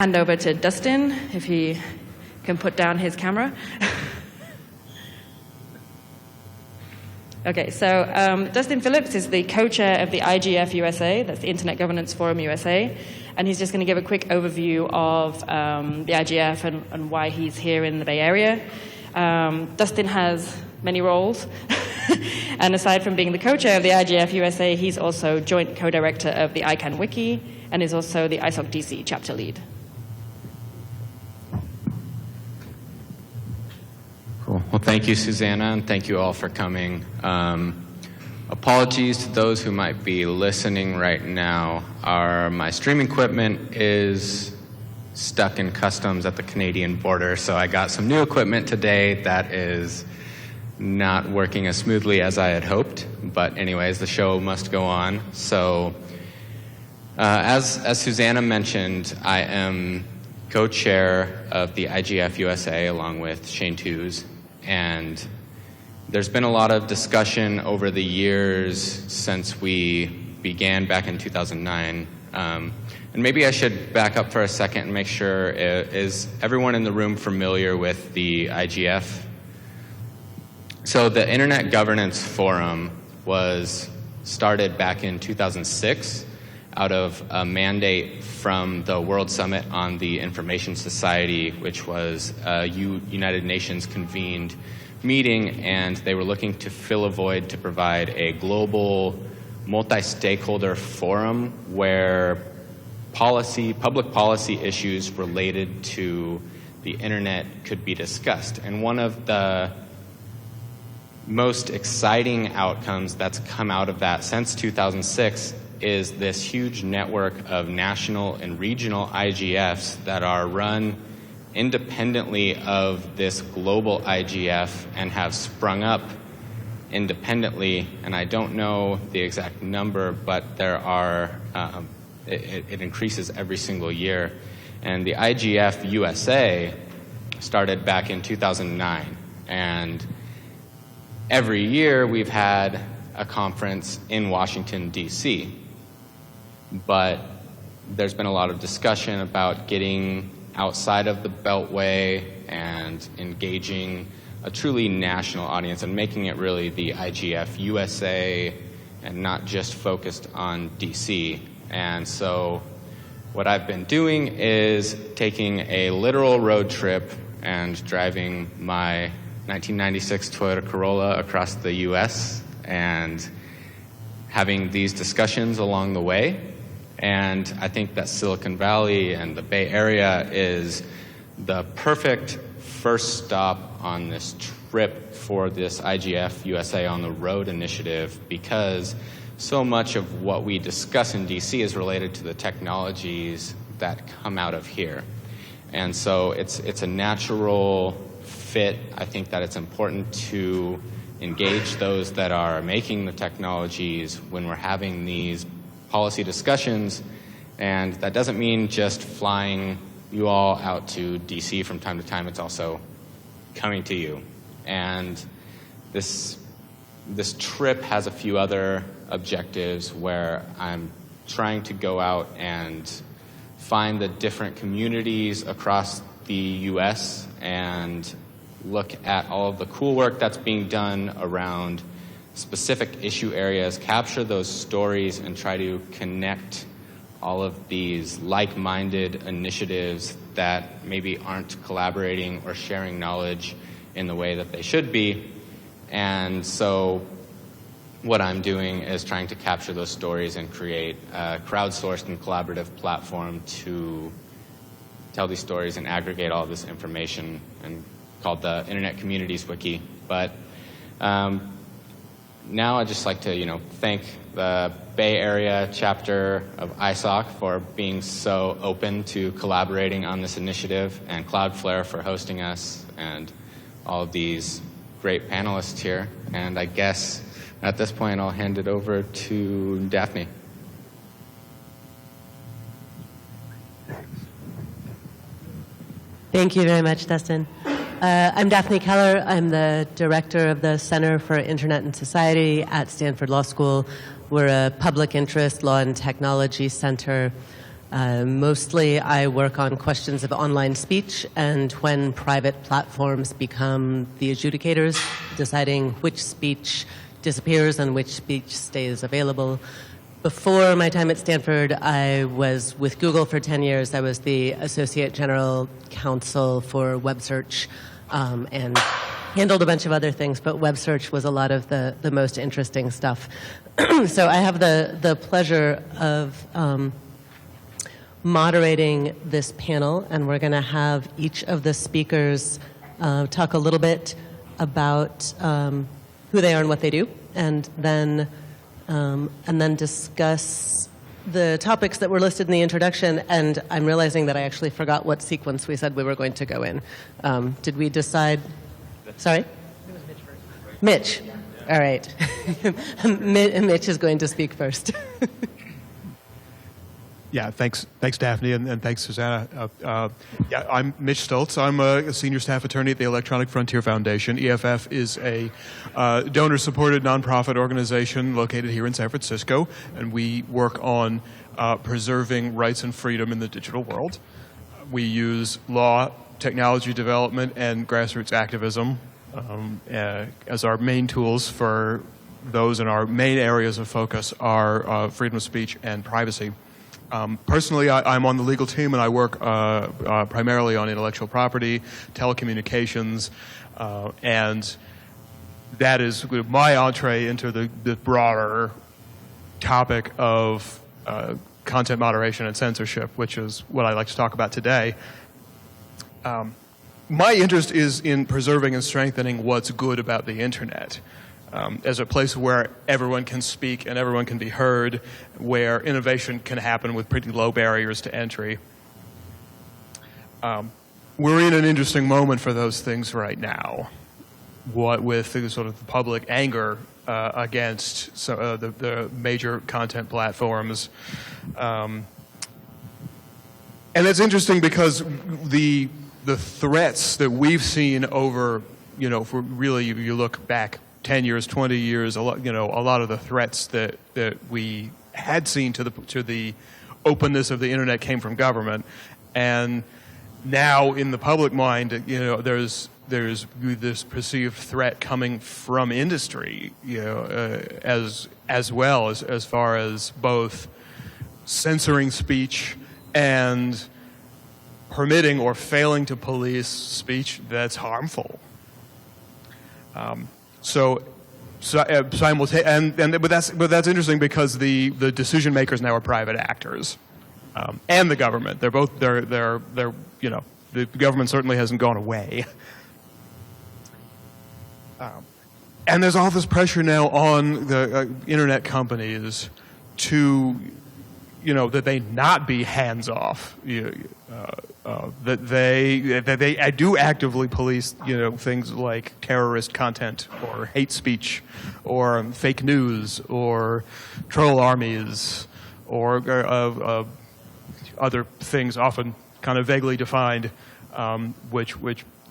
hand over to Dustin, if he can put down his camera. Okay, so Dustin Phillips is the co-chair of the IGF-USA, that's the Internet Governance Forum USA, and he's just going to give a quick overview of the IGF and why he's here in the Bay Area. Dustin has many roles, and aside from being the co-chair of the IGF-USA, he's also joint co-director of the ICANN Wiki, and is also the ISOC DC chapter lead. Cool. Well, thank you, Susanna, and thank you all for coming. Apologies to those who might be listening right now. My streaming equipment is stuck in customs at the Canadian border, so I got some new equipment today that is not working as smoothly as I had hoped. But anyways, the show must go on. So as Susanna mentioned, I am co-chair of the IGF-USA along with Shane Tews. And there's been a lot of discussion over the years since we began back in 2009. And maybe I should back up for a second and make sure, is everyone in the room familiar with the IGF? So the Internet Governance Forum was started back in 2006 out of a mandate from the World Summit on the Information Society, which was a United Nations convened meeting, and they were looking to fill a void to provide a global multi-stakeholder forum where public policy issues related to the internet could be discussed. And one of the most exciting outcomes that's come out of that since 2006 is this huge network of national and regional IGFs that are run independently of this global IGF and have sprung up independently. And I don't know the exact number, but there are, it increases every single year. And the IGF-USA started back in 2009. And every year we've had a conference in Washington, D.C. But there's been a lot of discussion about getting outside of the Beltway and engaging a truly national audience and making it really the IGF-USA and not just focused on DC. And so what I've been doing is taking a literal road trip and driving my 1996 Toyota Corolla across the US and having these discussions along the way. And I think that Silicon Valley and the Bay Area is the perfect first stop on this trip for this IGF-USA On the Road initiative, because so much of what we discuss in DC is related to the technologies that come out of here. And so it's a natural fit. I think that it's important to engage those that are making the technologies when we're having these policy discussions, and that doesn't mean just flying you all out to DC from time to time. It's also coming to you. And this trip has a few other objectives where I'm trying to go out and find the different communities across the US and look at all of the cool work that's being done around specific issue areas, capture those stories, and try to connect all of these like-minded initiatives that maybe aren't collaborating or sharing knowledge in the way that they should be. And so what I'm doing is trying to capture those stories and create a crowdsourced and collaborative platform to tell these stories and aggregate all this information, and called the Internet Communities Wiki. But now I'd just like to, thank the Bay Area chapter of ISOC for being so open to collaborating on this initiative, and Cloudflare for hosting us, and all of these great panelists here. And I guess at this point I'll hand it over to Daphne. Thank you very much, Dustin. I'm Daphne Keller. I'm the director of the Center for Internet and Society at Stanford Law School. We're a public interest law and technology center Mostly I work on questions of online speech and when private platforms become the adjudicators, deciding which speech disappears and which speech stays available. Before my time at Stanford, I was with Google for 10 years. I was the Associate General Counsel for web search and handled a bunch of other things, but web search was a lot of the most interesting stuff. So I have the pleasure of moderating this panel, and we're going to have each of the speakers talk a little bit about who they are and what they do, and then discuss the topics that were listed in the introduction. And I'm realizing that I actually forgot what sequence we said we were going to go in. Did we decide? Sorry? It was Mitch first. Mitch. All right. Mitch is going to speak first. Yeah, thanks Daphne, and thanks, Susanna. Yeah, I'm Mitch Stolz. I'm a senior staff attorney at the Electronic Frontier Foundation. EFF is a donor-supported nonprofit organization located here in San Francisco, and we work on preserving rights and freedom in the digital world. We use law, technology development, and grassroots activism as our main tools for those, and our main areas of focus are freedom of speech and privacy. Personally, I'm on the legal team, and I work primarily on intellectual property, telecommunications, and that is my entree into the broader topic of content moderation and censorship, which is what I'd like to talk about today. My interest is in preserving and strengthening what's good about the Internet. As a place where everyone can speak and everyone can be heard, where innovation can happen with pretty low barriers to entry. We're in an interesting moment for those things right now, what with the sort of the public anger against the major content platforms. And it's interesting because the threats that we've seen over, for really, you look back 10 years, 20 years, a lot of the threats that we had seen to the openness of the internet came from government, and now in the public mind, there's this perceived threat coming from industry, as well as far as both censoring speech and permitting or failing to police speech that's harmful. But that's interesting because the decision makers now are private actors, and the government. They're the government certainly hasn't gone away. And there's all this pressure now on the internet companies to, that they not be hands off. That they do actively police, things like terrorist content or hate speech or fake news or troll armies or other things often kind of vaguely defined, which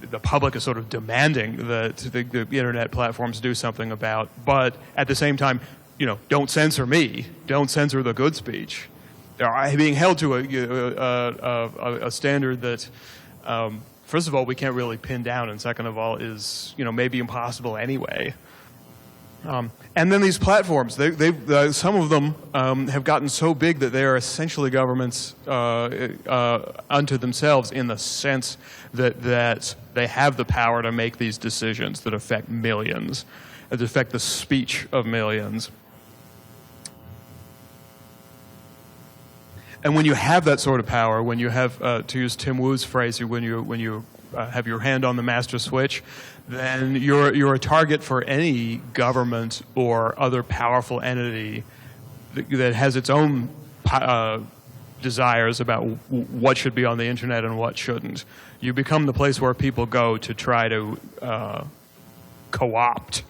the public is sort of demanding that the internet platforms do something about. But at the same time, don't censor me, don't censor the good speech. They're being held to a standard that, first of all, we can't really pin down, and second of all, is maybe impossible anyway. And then these platforms, some of them have gotten so big that they are essentially governments unto themselves, in the sense that they have the power to make these decisions that affect millions, that affect the speech of millions. And when you have that sort of power, when you have, to use Tim Wu's phrase, when you have your hand on the master switch, then you're a target for any government or other powerful entity that has its own desires about what should be on the internet and what shouldn't. You become the place where people go to try to co-opt,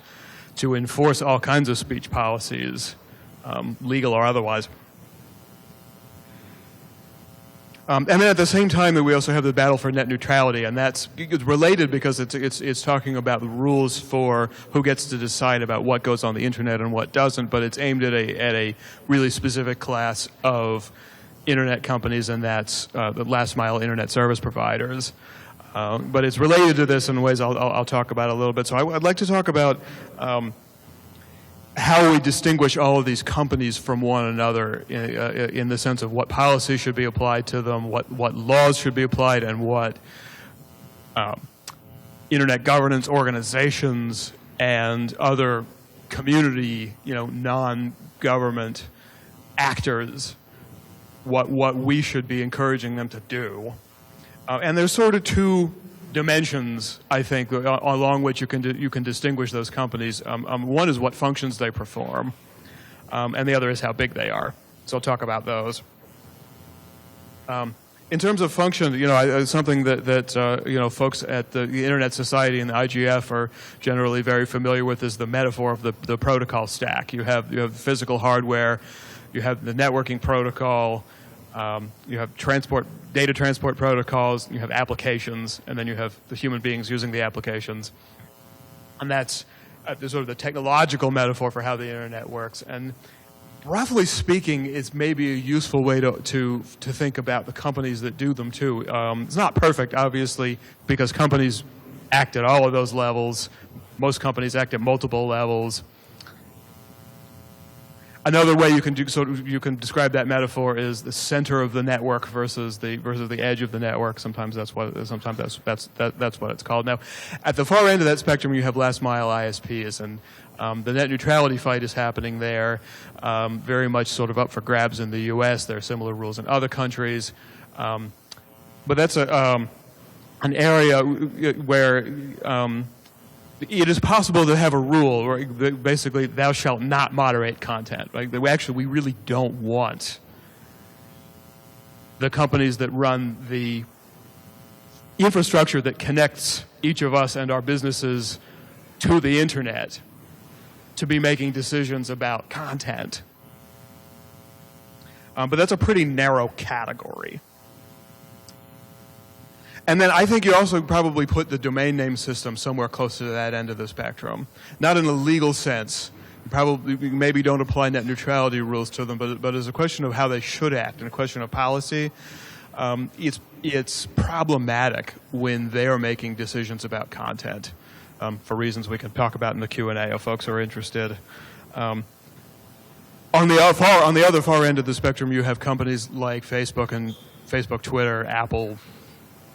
to enforce all kinds of speech policies, legal or otherwise. And then at the same time, that we also have the battle for net neutrality, and that's related because it's talking about the rules for who gets to decide about what goes on the internet and what doesn't, but it's aimed at a really specific class of internet companies, and that's the last mile internet service providers. But it's related to this in ways I'll talk about a little bit. So I'd like to talk about how we distinguish all of these companies from one another in the sense of what policy should be applied to them, what laws should be applied, and what internet governance organizations and other community, non-government actors, what we should be encouraging them to do. And there's sort of two dimensions, I think, along which you can distinguish those companies. One is what functions they perform, and the other is how big they are. So I'll talk about those. In terms of function, something that folks at the Internet Society and the IGF are generally very familiar with is the metaphor of the protocol stack. You have physical hardware, you have the networking protocol, you have data transport protocols, you have applications, and then you have the human beings using the applications. And that's sort of the technological metaphor for how the internet works. And roughly speaking, it's maybe a useful way to think about the companies that do them too. It's not perfect, obviously, because companies act at all of those levels. Most companies act at multiple levels. Another way you can describe that metaphor is the center of the network versus the edge of the network. Sometimes that's what it's called. Now, at the far end of that spectrum, you have last mile ISPs, and the net neutrality fight is happening there, very much sort of up for grabs in the U.S. There are similar rules in other countries, but that's an area where it is possible to have a rule where basically thou shalt not moderate content. Right? We really don't want the companies that run the infrastructure that connects each of us and our businesses to the internet to be making decisions about content. But that's a pretty narrow category. And then I think you also probably put the domain name system somewhere closer to that end of the spectrum. Not in a legal sense. You maybe don't apply net neutrality rules to them, but as a question of how they should act and a question of policy, it's problematic when they are making decisions about content for reasons we can talk about in the Q&A if folks are interested. On the other far end of the spectrum, you have companies like Facebook, Twitter, Apple,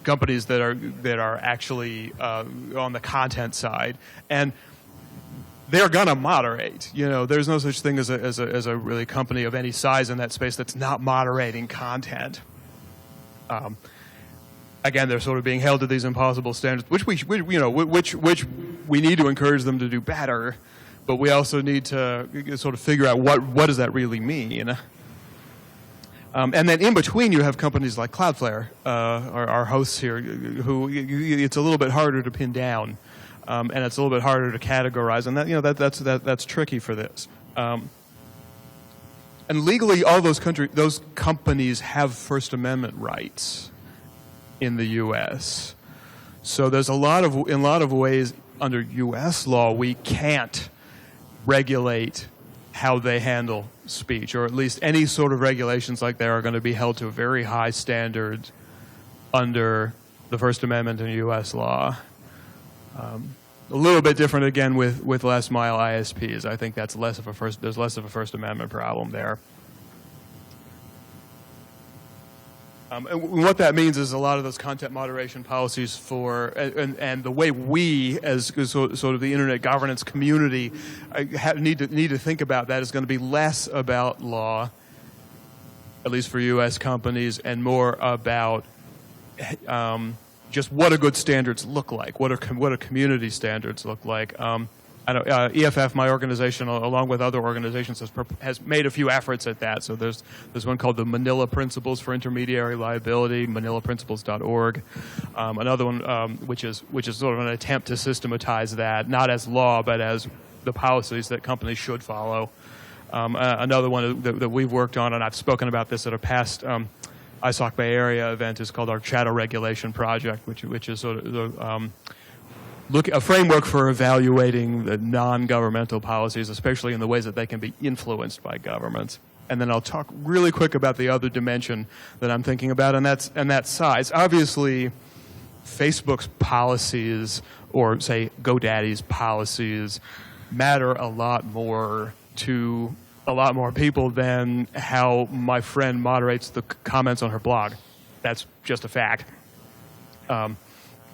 companies that are actually on the content side, and they're going to moderate. There's no such thing as a really company of any size in that space that's not moderating content. Again, they're sort of being held to these impossible standards, which we need to encourage them to do better, but we also need to sort of figure out what does that really mean. And then in between, you have companies like Cloudflare, our hosts here, who it's a little bit harder to pin down, and it's a little bit harder to categorize, and that's tricky for this. And legally, all those companies have First Amendment rights in the U.S. So there's in a lot of ways under U.S. law we can't regulate how they handle speech, or at least any sort of regulations like that are going to be held to a very high standard under the First Amendment in U.S. law. A little bit different again with last mile ISPs. I think there's less of a First Amendment problem there. And what that means is a lot of those content moderation policies and the way we, as sort of the internet governance community, need to think about that is going to be less about law, at least for U.S. companies, and more about just what do good standards look like? What do community standards look like? I know EFF, my organization, along with other organizations, has made a few efforts at that. So there's one called the Manila Principles for Intermediary Liability, manilaprinciples.org. Another one which is sort of an attempt to systematize that, not as law, but as the policies that companies should follow. Another one that we've worked on, and I've spoken about this at a past ISOC Bay Area event, is called our Shadow Regulation Project, which is sort of a framework for evaluating the non-governmental policies, especially in the ways that they can be influenced by governments. and then I'll talk really quick about the other dimension that I'm thinking about, and that's size. Obviously, Facebook's policies, or say GoDaddy's policies, matter a lot more to a lot more people than how my friend moderates the comments on her blog. That's just a fact. And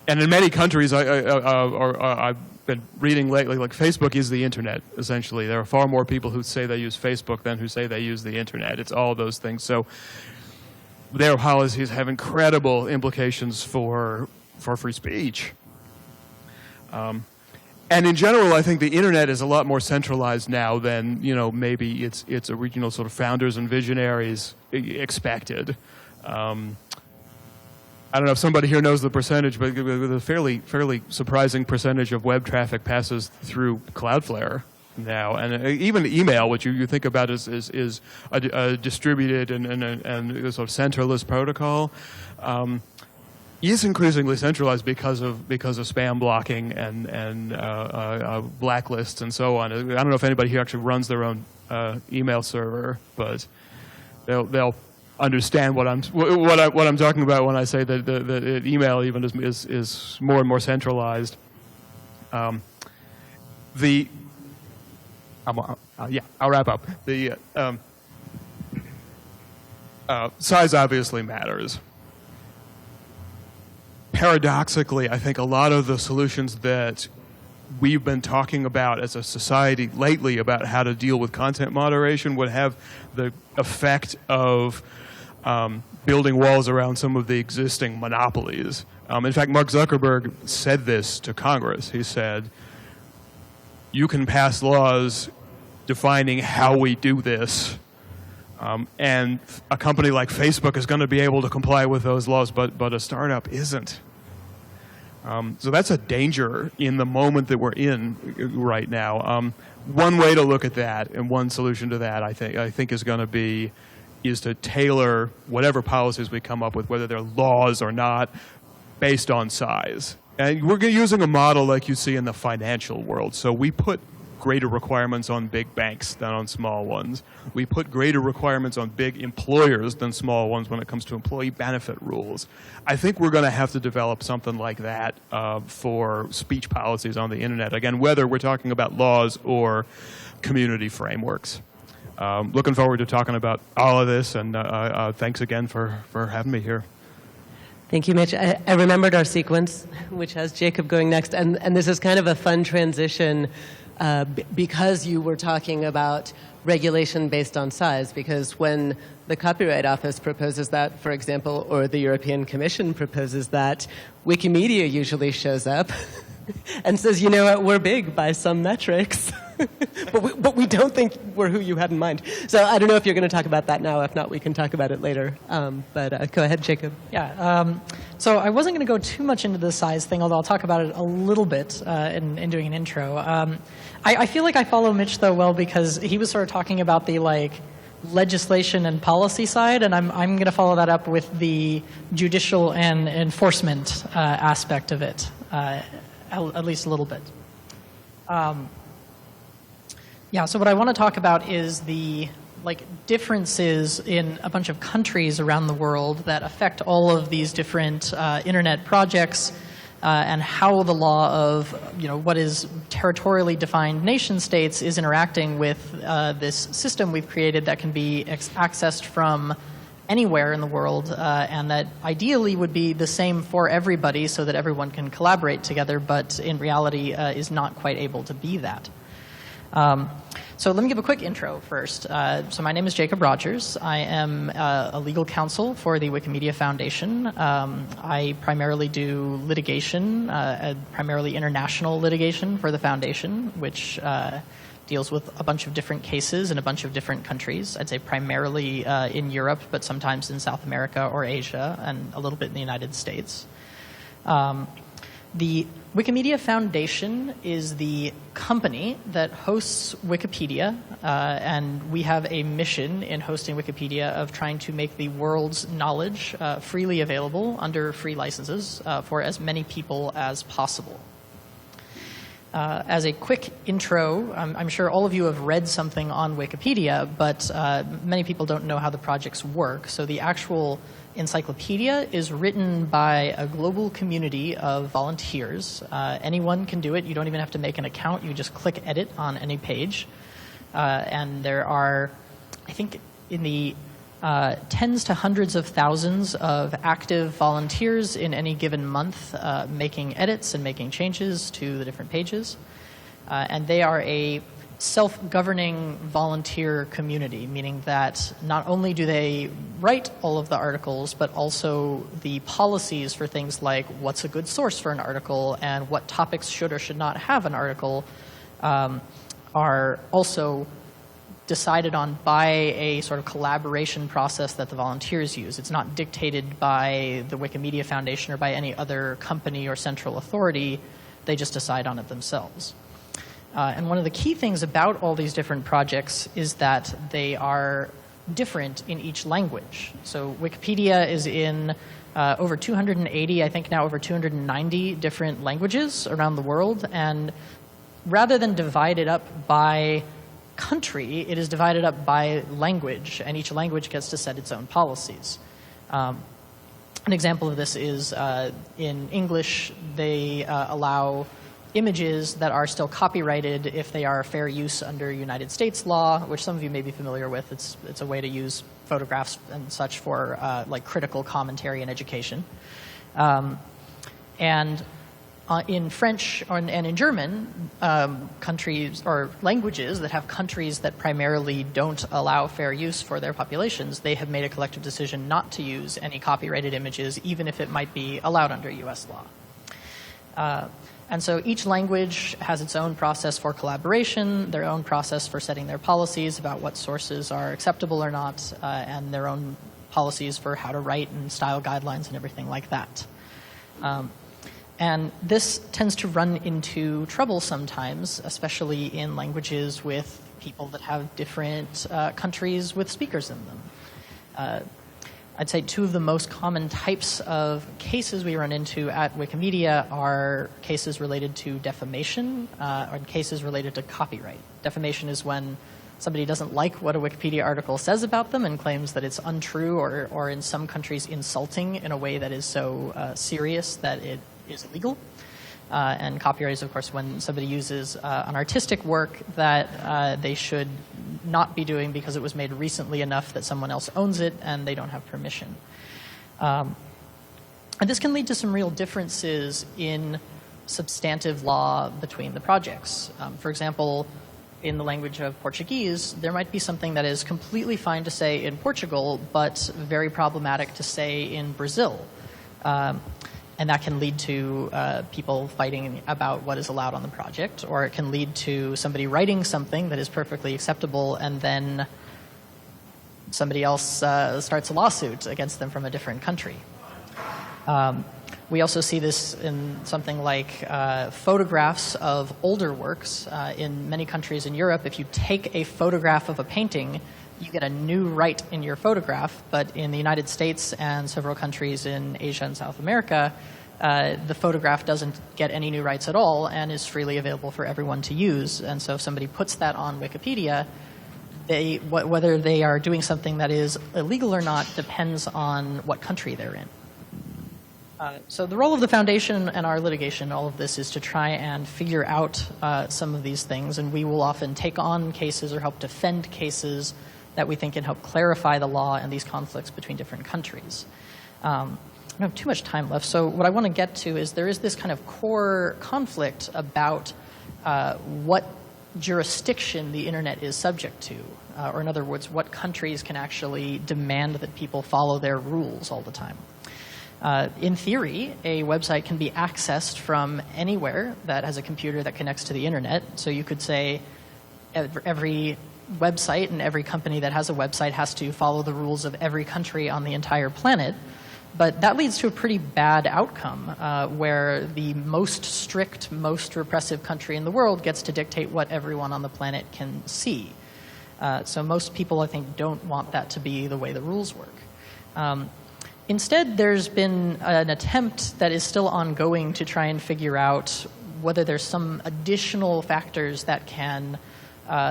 in many countries, I've been reading lately, like Facebook is the internet, essentially. There are far more people who say they use Facebook than who say they use the internet. It's all those things. So their policies have incredible implications for free speech. And in general, I think the internet is a lot more centralized now than, maybe its original sort of founders and visionaries expected. I don't know if somebody here knows the percentage, but a fairly surprising percentage of web traffic passes through Cloudflare now, and even email, which you think about is a distributed and sort of centralist protocol. Is increasingly centralized because of spam blocking and blacklists and so on. I don't know if anybody here actually runs their own email server, but they'll understand what I'm talking about when I say that the email even is more and more centralized. I'll wrap up. The size obviously matters. Paradoxically, I think a lot of the solutions that we've been talking about as a society lately about how to deal with content moderation would have the effect of building walls around some of the existing monopolies. In fact, Mark Zuckerberg said this to Congress. He said, you can pass laws defining how we do this, and a company like Facebook is going to be able to comply with those laws, but a startup isn't. So that's a danger in the moment that we're in right now. One way to look at that, and one solution to that, I think is going to be to tailor whatever policies we come up with, whether they're laws or not, based on size. And we're using a model like you see in the financial world. So we put greater requirements on big banks than on small ones. We put greater requirements on big employers than small ones when it comes to employee benefit rules. I think we're going to have to develop something like that for speech policies on the internet. Again, whether we're talking about laws or community frameworks. Looking forward to talking about all of this, and thanks again for having me here. Thank you, Mitch. I remembered our sequence, which has Jacob going next, and this is kind of a fun transition because you were talking about regulation based on size, because when the Copyright Office proposes that, for example, or the European Commission proposes that, Wikimedia usually shows up and says, you know what, we're big by some metrics, but we don't think we're who you had in mind. So I don't know if you're going to talk about that now. If not, we can talk about it later. But go ahead, Jacob. Yeah. So I wasn't going to go too much into the size thing, although I'll talk about it a little bit in doing an intro. I feel like I follow Mitch, though, well, because he was sort of talking about the, legislation and policy side, and I'm going to follow that up with the judicial and enforcement aspect of it, at least a little bit. Yeah, so what I want to talk about is the differences in a bunch of countries around the world that affect all of these different internet projects, and how the law of what is territorially defined nation states is interacting with this system we've created that can be accessed from anywhere in the world, and that ideally would be the same for everybody so that everyone can collaborate together, but in reality is not quite able to be that. So let me give a quick intro first. So my name is Jacob Rogers. I am a legal counsel for the Wikimedia Foundation. I primarily do litigation, primarily international litigation for the foundation, which deals with a bunch of different cases in a bunch of different countries. I'd say primarily in Europe, but sometimes in South America or Asia, and a little bit in the United States. The Wikimedia Foundation is the company that hosts Wikipedia, and we have a mission in hosting Wikipedia of trying to make the world's knowledge freely available under free licenses for as many people as possible. As a quick intro, I'm sure all of you have read something on Wikipedia, but many people don't know how the projects work. So the actual encyclopedia is written by a global community of volunteers. Anyone can do it. You don't even have to make an account. You just click edit on any page. And there are, I think, in the tens to hundreds of thousands of active volunteers in any given month making edits and making changes to the different pages. And they are a self-governing volunteer community, meaning that not only do they write all of the articles, but also the policies for things like what's a good source for an article and what topics should or should not have an article are also decided on by a sort of collaboration process that the volunteers use. It's not dictated by the Wikimedia Foundation or by any other company or central authority. They just decide on it themselves. And one of the key things about all these different projects is that they are different in each language. So Wikipedia is in over 280, I think now over 290 different languages around the world. And rather than divide it up by country, it is divided up by language, and each language gets to set its own policies. An example of this is in English, they allow images that are still copyrighted if they are fair use under United States law, which some of you may be familiar with. It's a way to use photographs and such for like critical commentary and education. And in French and in German, countries or languages that have countries that primarily don't allow fair use for their populations, they have made a collective decision not to use any copyrighted images, even if it might be allowed under U.S. law. And so each language has its own process for collaboration, their own process for setting their policies about what sources are acceptable or not, and their own policies for how to write and style guidelines and everything like that. And this tends to run into trouble sometimes, especially in languages with people that have different countries with speakers in them. I'd say two of the most common types of cases we run into at Wikimedia are cases related to defamation or cases related to copyright. Defamation is when somebody doesn't like what a Wikipedia article says about them and claims that it's untrue or in some countries insulting in a way that is so serious that it is illegal. And copyright is, of course, when somebody uses an artistic work that they should not be doing because it was made recently enough that someone else owns it and they don't have permission. And this can lead to some real differences in substantive law between the projects. For example, in the language of Portuguese, there might be something that is completely fine to say in Portugal, but very problematic to say in Brazil. And that can lead to people fighting about what is allowed on the project, or it can lead to somebody writing something that is perfectly acceptable and then somebody else starts a lawsuit against them from a different country. We also see this in something like photographs of older works. In many countries in Europe, if you take a photograph of a painting, you get a new right in your photograph, but in the United States and several countries in Asia and South America, the photograph doesn't get any new rights at all and is freely available for everyone to use. And so if somebody puts that on Wikipedia, whether they are doing something that is illegal or not depends on what country they're in. So the role of the foundation and our litigation, all of this, is to try and figure out some of these things, and we will often take on cases or help defend cases that we think can help clarify the law and these conflicts between different countries. I don't have too much time left, so what I want to get to is there is this kind of core conflict about what jurisdiction the internet is subject to, or in other words, what countries can actually demand that people follow their rules all the time. In theory, a website can be accessed from anywhere that has a computer that connects to the internet. So you could say every website and every company that has a website has to follow the rules of every country on the entire planet. But that leads to a pretty bad outcome where the most strict, most repressive country in the world gets to dictate what everyone on the planet can see. So most people, I think, don't want that to be the way the rules work. Instead, there's been an attempt that is still ongoing to try and figure out whether there's some additional factors that can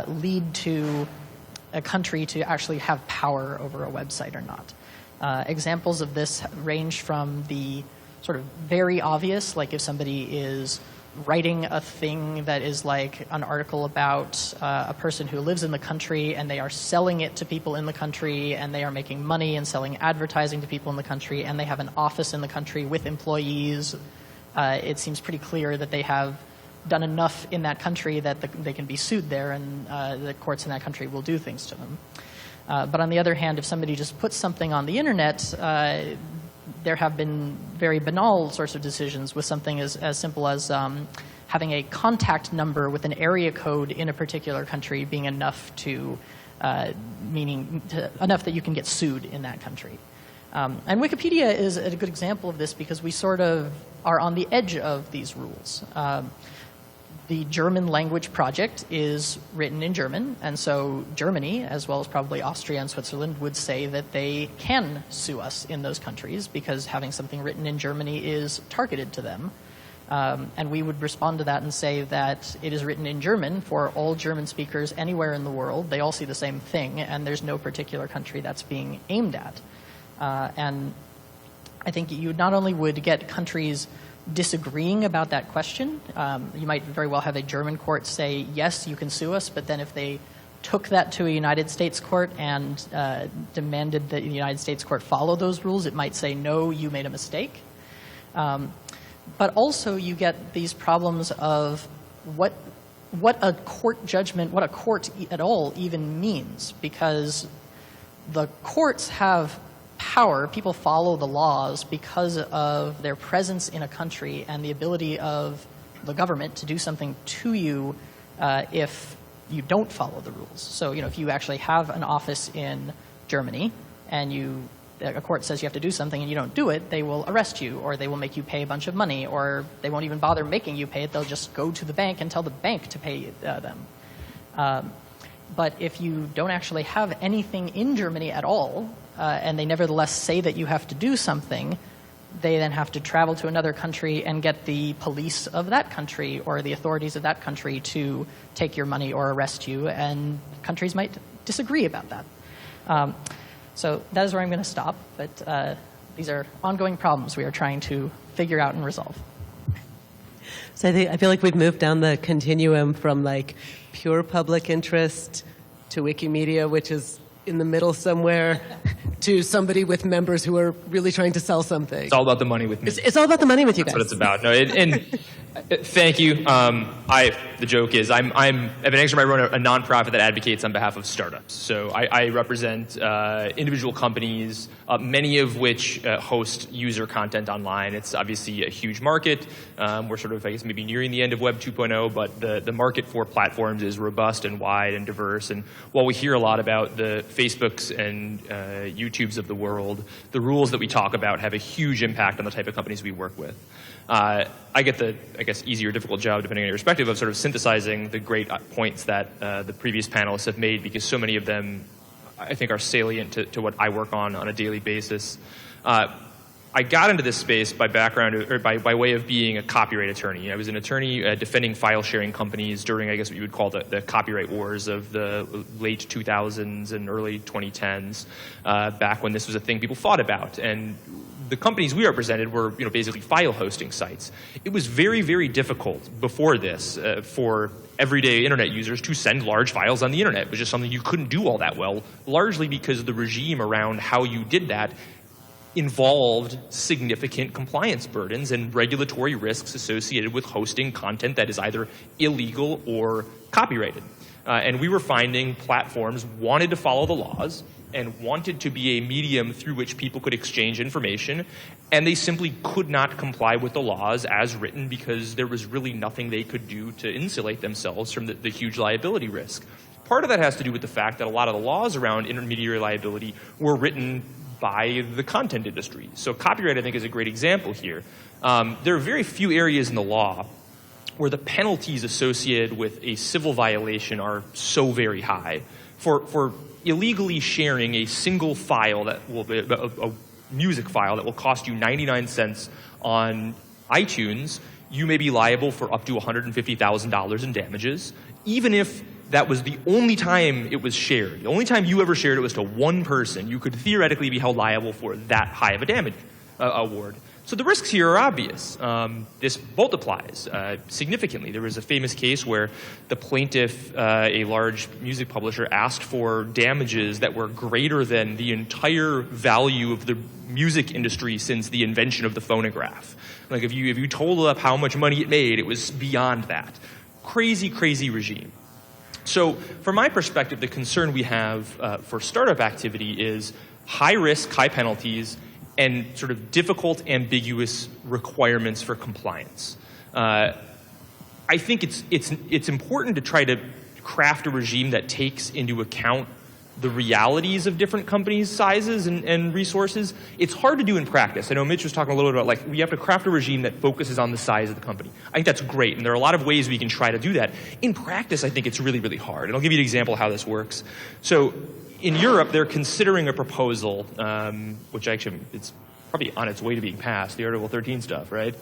lead to a country to actually have power over a website or not. Examples of this range from the sort of very obvious, like if somebody is writing a thing that is like an article about a person who lives in the country and they are selling it to people in the country and they are making money and selling advertising to people in the country and they have an office in the country with employees, it seems pretty clear that they have done enough in that country that they can be sued there and the courts in that country will do things to them. But on the other hand, if somebody just puts something on the internet, there have been very banal sorts of decisions with something as simple as having a contact number with an area code in a particular country being enough enough that you can get sued in that country. And Wikipedia is a good example of this because we sort of are on the edge of these rules. The German language project is written in German, and so Germany, as well as probably Austria and Switzerland, would say that they can sue us in those countries because having something written in Germany is targeted to them. And we would respond to that and say that it is written in German for all German speakers anywhere in the world. They all see the same thing, and there's no particular country that's being aimed at. And I think you not only would get countries disagreeing about that question. You might very well have a German court say, yes, you can sue us, but then if they took that to a United States court and demanded that the United States court follow those rules, it might say, no, you made a mistake. But also you get these problems of what a court judgment, what a court at all even means, because the courts have power. People follow the laws because of their presence in a country and the ability of the government to do something to you if you don't follow the rules. So, if you actually have an office in Germany and a court says you have to do something and you don't do it, they will arrest you, or they will make you pay a bunch of money, or they won't even bother making you pay it. They'll just go to the bank and tell the bank to pay them. But if you don't actually have anything in Germany at all, and they nevertheless say that you have to do something, they then have to travel to another country and get the police of that country or the authorities of that country to take your money or arrest you, and countries might disagree about that. So that is where I'm going to stop, but these are ongoing problems we are trying to figure out and resolve. So I feel like we've moved down the continuum from like pure public interest to Wikimedia, which is in the middle somewhere, to somebody with members who are really trying to sell something. It's all about the money with me. It's all about the money with you guys. That's what it's about. No, and thank you. The joke is I've been Engstrom. I run a nonprofit that advocates on behalf of startups. So I represent individual companies, many of which host user content online. It's obviously a huge market. We're sort of, I guess, maybe nearing the end of Web 2.0, but the market for platforms is robust and wide and diverse. And while we hear a lot about the Facebooks and YouTubes of the world, the rules that we talk about have a huge impact on the type of companies we work with. I get the, I guess, easy or difficult job, depending on your perspective, of sort of synthesizing the great points that the previous panelists have made, because so many of them, I think, are salient to what I work on a daily basis. I got into this space by background, or by way of being a copyright attorney. I was an attorney defending file sharing companies during, I guess, what you would call the copyright wars of the late 2000s and early 2010s, back when this was a thing people fought about. And the companies we represented were, basically file hosting sites. It was very, very difficult before this for everyday internet users to send large files on the internet. It was just something you couldn't do all that well, largely because the regime around how you did that involved significant compliance burdens and regulatory risks associated with hosting content that is either illegal or copyrighted. And we were finding platforms wanted to follow the laws and wanted to be a medium through which people could exchange information, and they simply could not comply with the laws as written because there was really nothing they could do to insulate themselves from the huge liability risk. Part of that has to do with the fact that a lot of the laws around intermediary liability were written by the content industry. So copyright, I think, is a great example here. There are very few areas in the law where the penalties associated with a civil violation are so very high. For illegally sharing a single file that will a music file that will cost you 99 cents on iTunes, you may be liable for up to $150,000 in damages, even if that was the only time it was shared. The only time you ever shared it was to one person. You could theoretically be held liable for that high of a damage award. So the risks here are obvious. This multiplies significantly. There was a famous case where the plaintiff, a large music publisher, asked for damages that were greater than the entire value of the music industry since the invention of the phonograph. Like if you totaled up how much money it made, it was beyond that. Crazy, crazy regime. So from my perspective, the concern we have for startup activity is high risk, high penalties, and sort of difficult, ambiguous requirements for compliance. I think it's important to try to craft a regime that takes into account the realities of different companies' sizes and resources. It's hard to do in practice. I know Mitch was talking a little bit about, like, we have to craft a regime that focuses on the size of the company. I think that's great, and there are a lot of ways we can try to do that. In practice, I think it's really, really hard, and I'll give you an example of how this works. So in Europe, they're considering a proposal, which actually, it's probably on its way to being passed, the Article 13 stuff, right?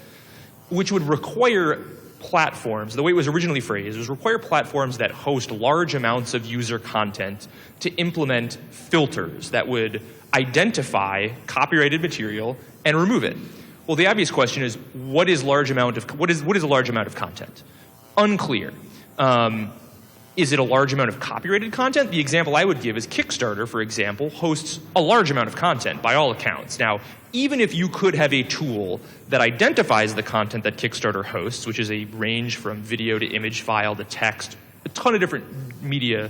Which would require platforms, the way it was originally phrased, was require platforms that host large amounts of user content to implement filters that would identify copyrighted material and remove it. Well, the obvious question is, what is a large amount of content? Unclear. Is it a large amount of copyrighted content? The example I would give is Kickstarter, for example, hosts a large amount of content by all accounts. Now, even if you could have a tool that identifies the content that Kickstarter hosts, which is a range from video to image file to text, a ton of different media,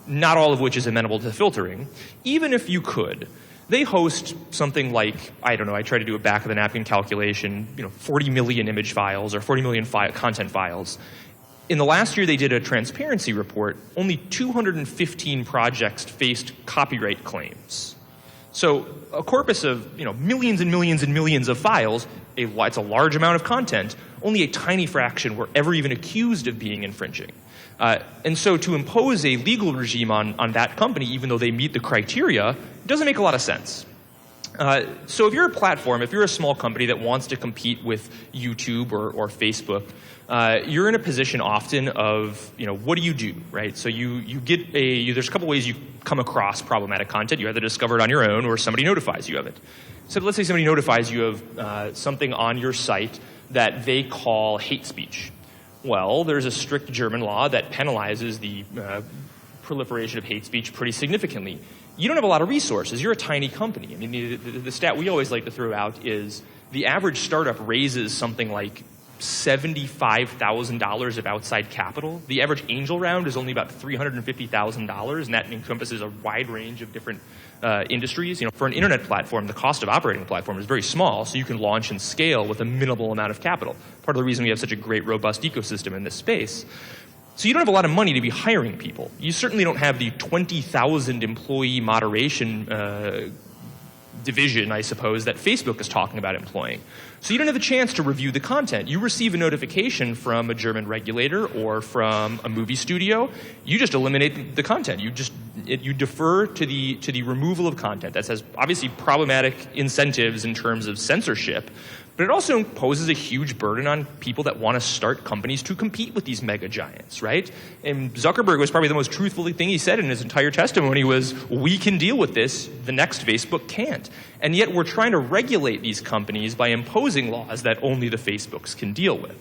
not all of which is amenable to filtering, even if you could, they host something like, I don't know, I try to do a back of the napkin calculation, 40 million image files or 40 million content files. In the last year they did a transparency report, only 215 projects faced copyright claims. So a corpus of millions and millions and millions of files, it's a large amount of content, only a tiny fraction were ever even accused of being infringing. And so to impose a legal regime on that company, even though they meet the criteria, doesn't make a lot of sense. So if you're a platform, if you're a small company that wants to compete with YouTube or Facebook, you're in a position often of, what do you do, right? So you get there's a couple ways you come across problematic content. You either discover it on your own or somebody notifies you of it. So let's say somebody notifies you of something on your site that they call hate speech. Well, there's a strict German law that penalizes the proliferation of hate speech pretty significantly. You don't have a lot of resources. You're a tiny company. I mean, the stat we always like to throw out is the average startup raises something like $75,000 of outside capital. The average angel round is only about $350,000, and that encompasses a wide range of different industries. For an internet platform, the cost of operating a platform is very small, so you can launch and scale with a minimal amount of capital. Part of the reason we have such a great, robust ecosystem in this space. So you don't have a lot of money to be hiring people. You certainly don't have the 20,000 employee moderation division, I suppose, that Facebook is talking about employing. So you don't have a chance to review the content. You receive a notification from a German regulator or from a movie studio. You just eliminate the content. You defer to the removal of content. That has obviously problematic incentives in terms of censorship, but it also imposes a huge burden on people that want to start companies to compete with these mega giants, right? And Zuckerberg was probably the most truthful thing he said in his entire testimony was, we can deal with this, the next Facebook can't. And yet we're trying to regulate these companies by imposing laws that only the Facebooks can deal with.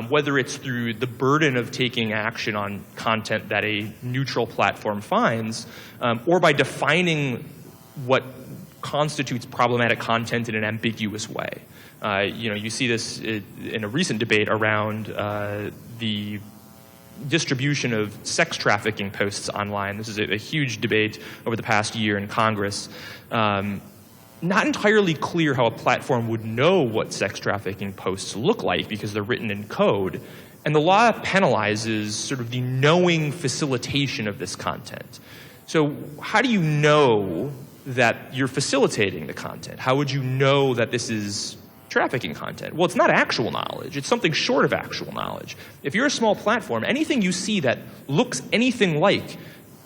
Whether it's through the burden of taking action on content that a neutral platform finds, or by defining what constitutes problematic content in an ambiguous way. You see this in a recent debate around the distribution of sex trafficking posts online. This is a huge debate over the past year in Congress. Not entirely clear how a platform would know what sex trafficking posts look like because they're written in code. And the law penalizes sort of the knowing facilitation of this content. So how do you know that you're facilitating the content? How would you know that this is trafficking content? Well, it's not actual knowledge. It's something short of actual knowledge. If you're a small platform, anything you see that looks anything like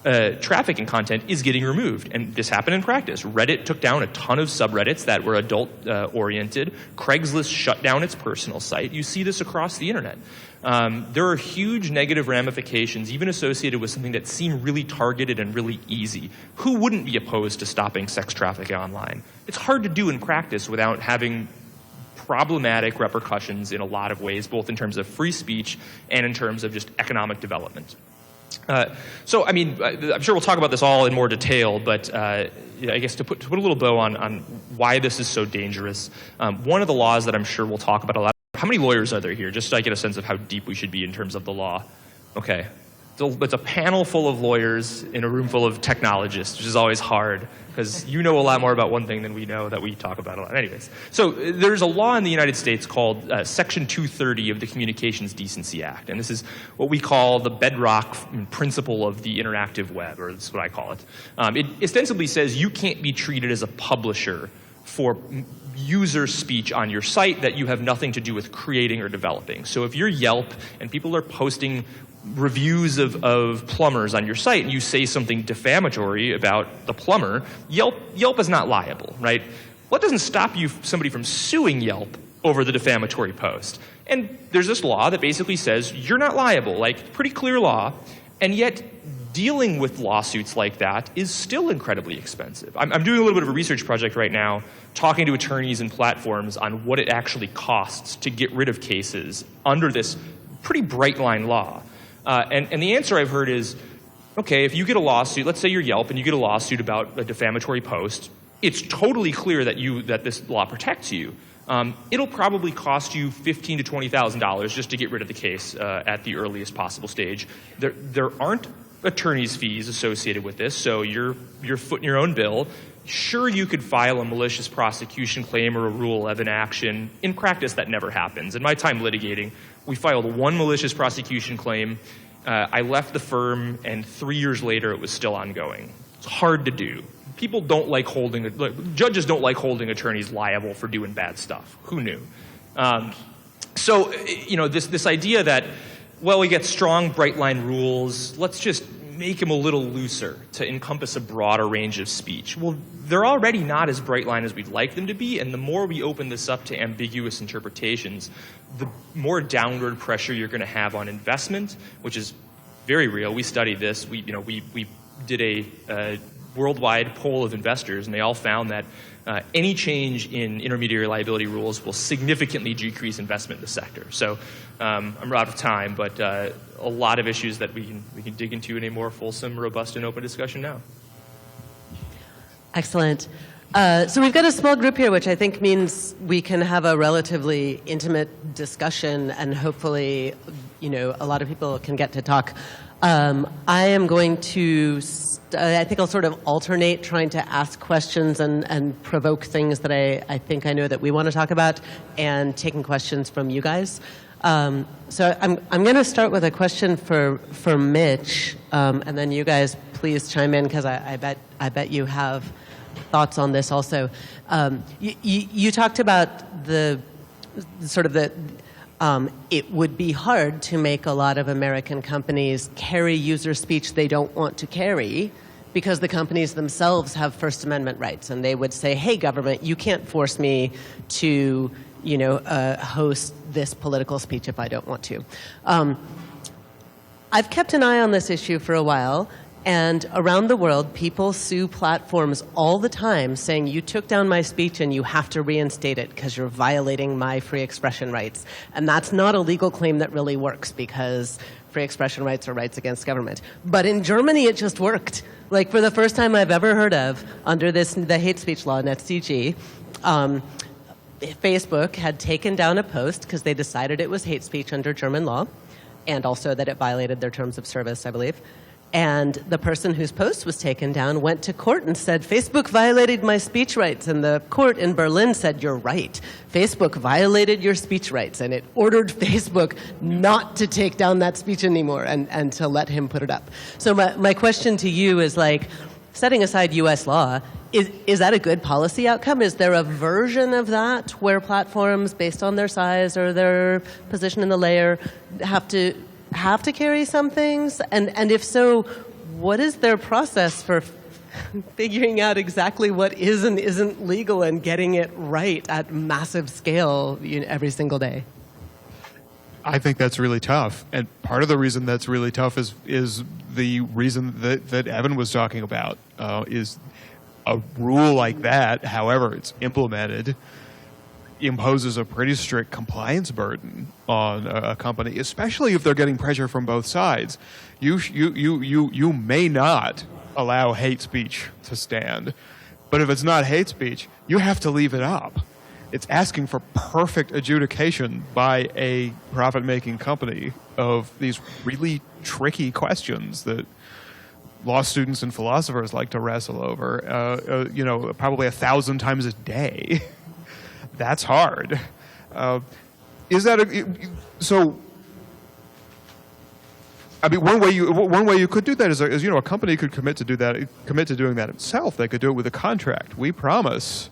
traffic and content is getting removed. And this happened in practice. Reddit took down a ton of subreddits that were adult-oriented. Craigslist shut down its personal site. You see this across the internet. There are huge negative ramifications, even associated with something that seemed really targeted and really easy. Who wouldn't be opposed to stopping sex trafficking online? It's hard to do in practice without having problematic repercussions in a lot of ways, both in terms of free speech and in terms of just economic development. So, I mean, I'm sure we'll talk about this all in more detail, but I guess to put a little bow on why this is so dangerous, one of the laws that I'm sure we'll talk about a lot. How many lawyers are there here? Just so I get a sense of how deep we should be in terms of the law. Okay. So it's a panel full of lawyers in a room full of technologists, which is always hard, because you know a lot more about one thing than we know that we talk about a lot. Anyways, so there's a law in the United States called Section 230 of the Communications Decency Act, and this is what we call the bedrock principle of the interactive web, or that's what I call it. It ostensibly says you can't be treated as a publisher for user speech on your site that you have nothing to do with creating or developing. So if you're Yelp and people are posting reviews of plumbers on your site and you say something defamatory about the plumber, Yelp is not liable, right? Well, that doesn't stop somebody from suing Yelp over the defamatory post. And there's this law that basically says you're not liable, like pretty clear law, and yet dealing with lawsuits like that is still incredibly expensive. I'm doing a little bit of a research project right now, talking to attorneys and platforms on what it actually costs to get rid of cases under this pretty bright line law. And the answer I've heard is, okay, if you get a lawsuit, let's say you're Yelp and you get a lawsuit about a defamatory post, it's totally clear that this law protects you. It'll probably cost you $15,000 to $20,000 just to get rid of the case at the earliest possible stage. There aren't attorney's fees associated with this, so you're footing your own bill. Sure, you could file a malicious prosecution claim or a Rule 11 action. In practice, that never happens. In my time litigating, we filed one malicious prosecution claim. I left the firm, and 3 years later, it was still ongoing. It's hard to do. People don't like judges don't like holding attorneys liable for doing bad stuff. Who knew? So, this idea that, well, we get strong, bright line rules, let's just make them a little looser to encompass a broader range of speech. Well, they're already not as bright line as we'd like them to be, and the more we open this up to ambiguous interpretations, the more downward pressure you're going to have on investment, which is very real. We studied this. We did a worldwide poll of investors, and they all found that any change in intermediary liability rules will significantly decrease investment in the sector. So I'm out of time, but a lot of issues that we can dig into in a more fulsome, robust, and open discussion now. Excellent. So we've got a small group here, which I think means we can have a relatively intimate discussion, and hopefully, a lot of people can get to talk. I am going to, I think I'll sort of alternate trying to ask questions and provoke things that I think I know that we want to talk about, and taking questions from you guys. So I'm going to start with a question for Mitch, and then you guys please chime in, because I bet you have thoughts on this also. You talked about the sort of the it would be hard to make a lot of American companies carry user speech they don't want to carry, because the companies themselves have First Amendment rights, and they would say, hey, government, you can't force me to host this political speech if I don't want to. I've kept an eye on this issue for a while, and around the world, people sue platforms all the time saying, you took down my speech and you have to reinstate it because you're violating my free expression rights. And that's not a legal claim that really works, because free expression rights are rights against government. But in Germany, it just worked. Like, for the first time I've ever heard of, under the hate speech law, NetzDG, Facebook had taken down a post because they decided it was hate speech under German law, and also that it violated their terms of service, I believe. And the person whose post was taken down went to court and said, Facebook violated my speech rights. And the court in Berlin said, you're right. Facebook violated your speech rights. And it ordered Facebook not to take down that speech anymore, and to let him put it up. So my question to you is, like, setting aside U.S. law, is that a good policy outcome? Is there a version of that where platforms, based on their size or their position in the layer, have to carry some things? And if so, what is their process for figuring out exactly what is and isn't legal and getting it right at massive scale every single day? I think that's really tough, and part of the reason that's really tough is the reason that Evan was talking about. Is a rule like that, however it's implemented, imposes a pretty strict compliance burden on a company, especially if they're getting pressure from both sides. You may not allow hate speech to stand, but if it's not hate speech, you have to leave it up. It's asking for perfect adjudication by a profit-making company of these really tricky questions that law students and philosophers like to wrestle over, probably 1,000 times a day. That's hard. Is that so? I mean, one way you could do that is a company could commit to doing that itself. They could do it with a contract. We promise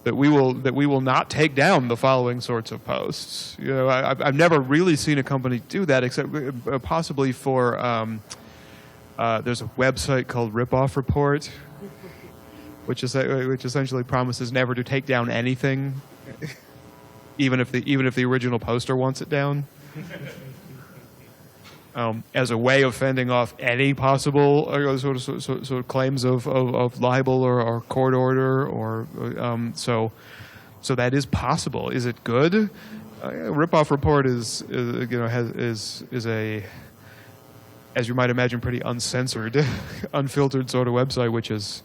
that we will not take down the following sorts of posts. I've never really seen a company do that, except possibly for there's a website called Ripoff Report, which essentially promises never to take down anything, even if the original poster wants it down. As a way of fending off any possible sort of claims of libel or court order, or so that is possible. Is it good? Ripoff Report is a, as you might imagine, pretty uncensored, unfiltered sort of website, which is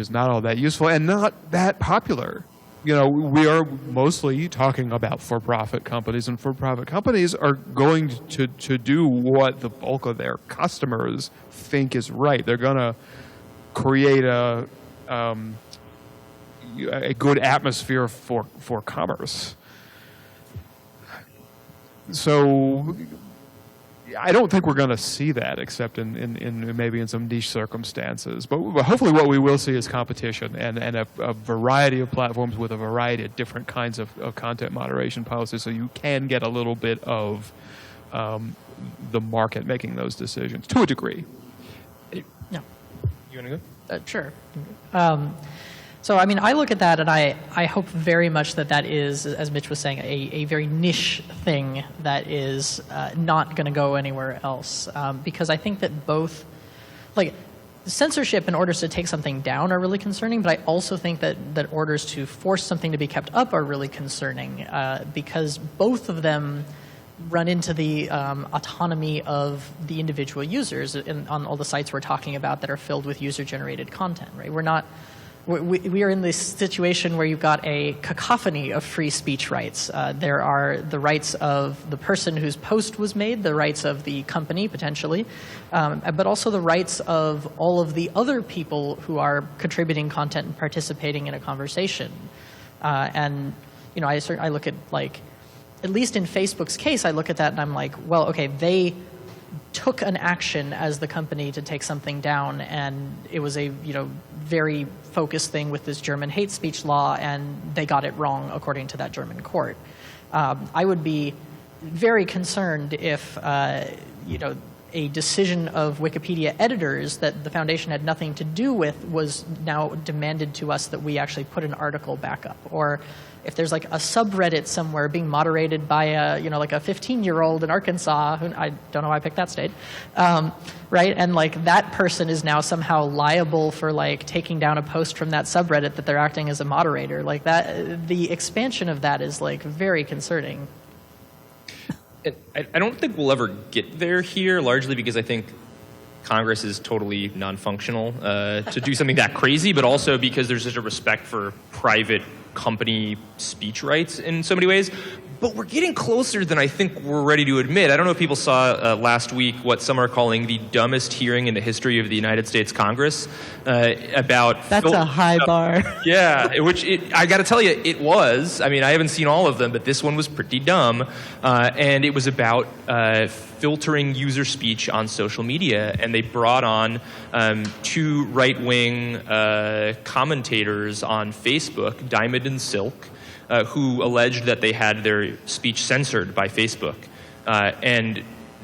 not all that useful and not that popular. We are mostly talking about for-profit companies, and for-profit companies are going to do what the bulk of their customers think is right. They're going to create a good atmosphere for commerce. So I don't think we're going to see that, except in maybe in some niche circumstances. But hopefully what we will see is competition and a variety of platforms with a variety of different kinds of content moderation policies, so you can get a little bit of the market making those decisions, to a degree. No. You want to go? Sure. So, I mean, I look at that and I hope very much that is, as Mitch was saying, a very niche thing that is not going to go anywhere else. Because I think that both, like, censorship and orders to take something down are really concerning, but I also think that orders to force something to be kept up are really concerning, because both of them run into the autonomy of the individual users on all the sites we're talking about that are filled with user-generated content, right? We are in this situation where you've got a cacophony of free speech rights. There are the rights of the person whose post was made, the rights of the company, potentially, but also the rights of all of the other people who are contributing content and participating in a conversation. And, I look at, like, at least in Facebook's case, I look at that and I'm like, well, okay, they took an action as the company to take something down, and it was a very focused thing with this German hate speech law, and they got it wrong according to that German court. I would be very concerned if a decision of Wikipedia editors that the foundation had nothing to do with was now demanded to us that we actually put an article back up, or if there's like a subreddit somewhere being moderated by a 15-year-old in Arkansas, who I don't know why I picked that state, right? And like that person is now somehow liable for like taking down a post from that subreddit that they're acting as a moderator. Like that, the expansion of that is like very concerning. I don't think we'll ever get there here, largely because I think Congress is totally non-functional to do something that crazy, but also because there's such a respect for private company speech rights in so many ways. But we're getting closer than I think we're ready to admit. I don't know if people saw last week what some are calling the dumbest hearing in the history of the United States Congress about... That's a high bar. Yeah, I got to tell you, it was. I mean, I haven't seen all of them, but this one was pretty dumb. And it was about filtering user speech on social media. And they brought on two right-wing commentators on Facebook, Diamond and Silk, who alleged that they had their speech censored by Facebook. And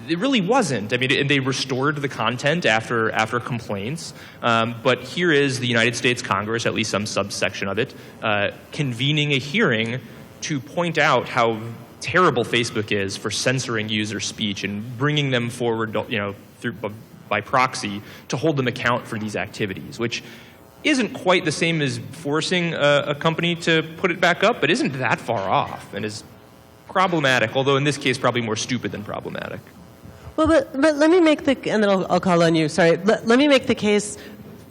it really wasn't. I mean, and they restored the content after complaints. But here is the United States Congress, at least some subsection of it, convening a hearing to point out how terrible Facebook is for censoring user speech and bringing them forward, by proxy to hold them account for these activities, which isn't quite the same as forcing a company to put it back up, but isn't that far off and is problematic, although in this case probably more stupid than problematic. Well, but let me make and then I'll call on you. Sorry, let me make the case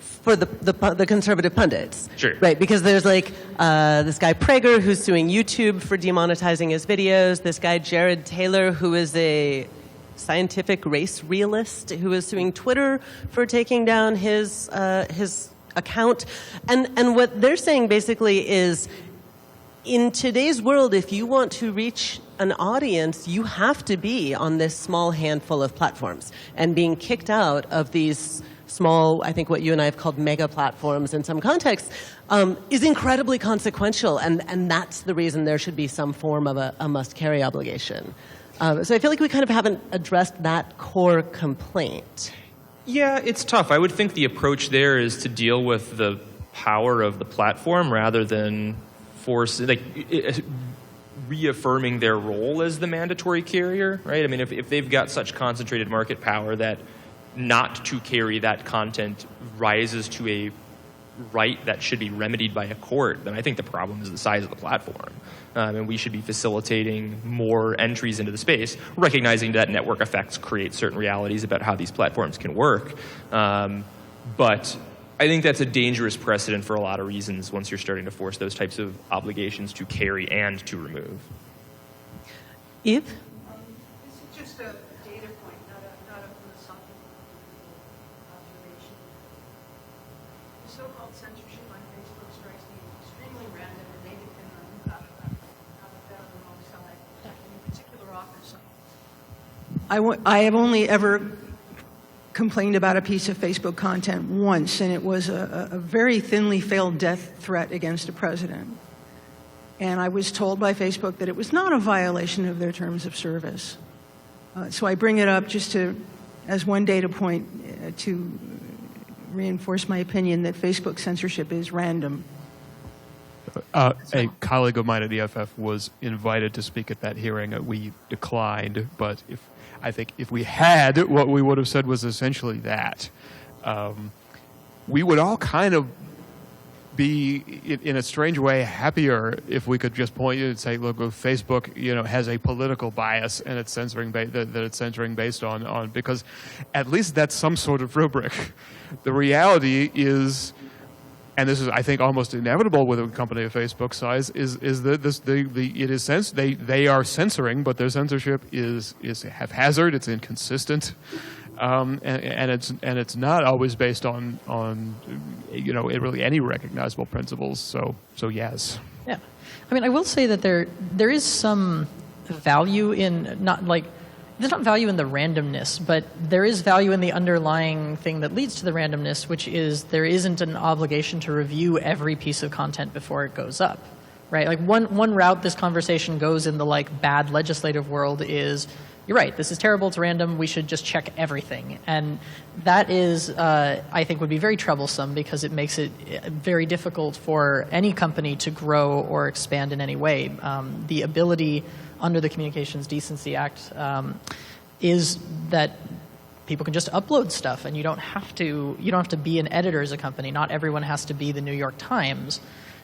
for the conservative pundits. Sure. Right, because there's this guy Prager who's suing YouTube for demonetizing his videos. This guy Jared Taylor, who is a scientific race realist, who is suing Twitter for taking down his account. And what they're saying basically is, in today's world, if you want to reach an audience, you have to be on this small handful of platforms. And being kicked out of these small, I think what you and I have called mega platforms in some contexts, is incredibly consequential. And that's the reason there should be some form of a must-carry obligation. So I feel like we kind of haven't addressed that core complaint. Yeah, it's tough. I would think the approach there is to deal with the power of the platform rather than reaffirming their role as the mandatory carrier, right? I mean, if they've got such concentrated market power that not to carry that content rises to a right that should be remedied by a court, then I think the problem is the size of the platform. And we should be facilitating more entries into the space, recognizing that network effects create certain realities about how these platforms can work. But I think that's a dangerous precedent for a lot of reasons once you're starting to force those types of obligations to carry and to remove. Eve? This is just a data point, not a philosophical observation. The so-called censorship on Facebook strikes me as extremely random, and they depend on who got it on the wrong side, in particular author's side. I have only ever complained about a piece of Facebook content once, and it was a very thinly veiled death threat against a president. And I was told by Facebook that it was not a violation of their terms of service. So I bring it up just as one data point to reinforce my opinion that Facebook censorship is random. A colleague of mine at EFF was invited to speak at that hearing. We declined, but I think if we had, what we would have said was essentially that. We would all kind of be, in a strange way, happier if we could just point you and say, look, Facebook, has a political bias and it's censoring that it's censoring based on, because at least that's some sort of rubric. The reality is, and this is, I think, almost inevitable with a company of Facebook's size, is that they are censoring, but their censorship is haphazard, it's inconsistent, and it's not always based on really any recognizable principles. So yes. Yeah, I mean, I will say that there is some value in there's not value in the randomness, but there is value in the underlying thing that leads to the randomness, which is there isn't an obligation to review every piece of content before it goes up, right? Like one route this conversation goes in the bad legislative world is, you're right, this is terrible, it's random, we should just check everything. And that is, I think, would be very troublesome because it makes it very difficult for any company to grow or expand in any way. The ability under the Communications Decency Act is that people can just upload stuff, and you don't have to be an editor as a company. Not everyone has to be the New York Times.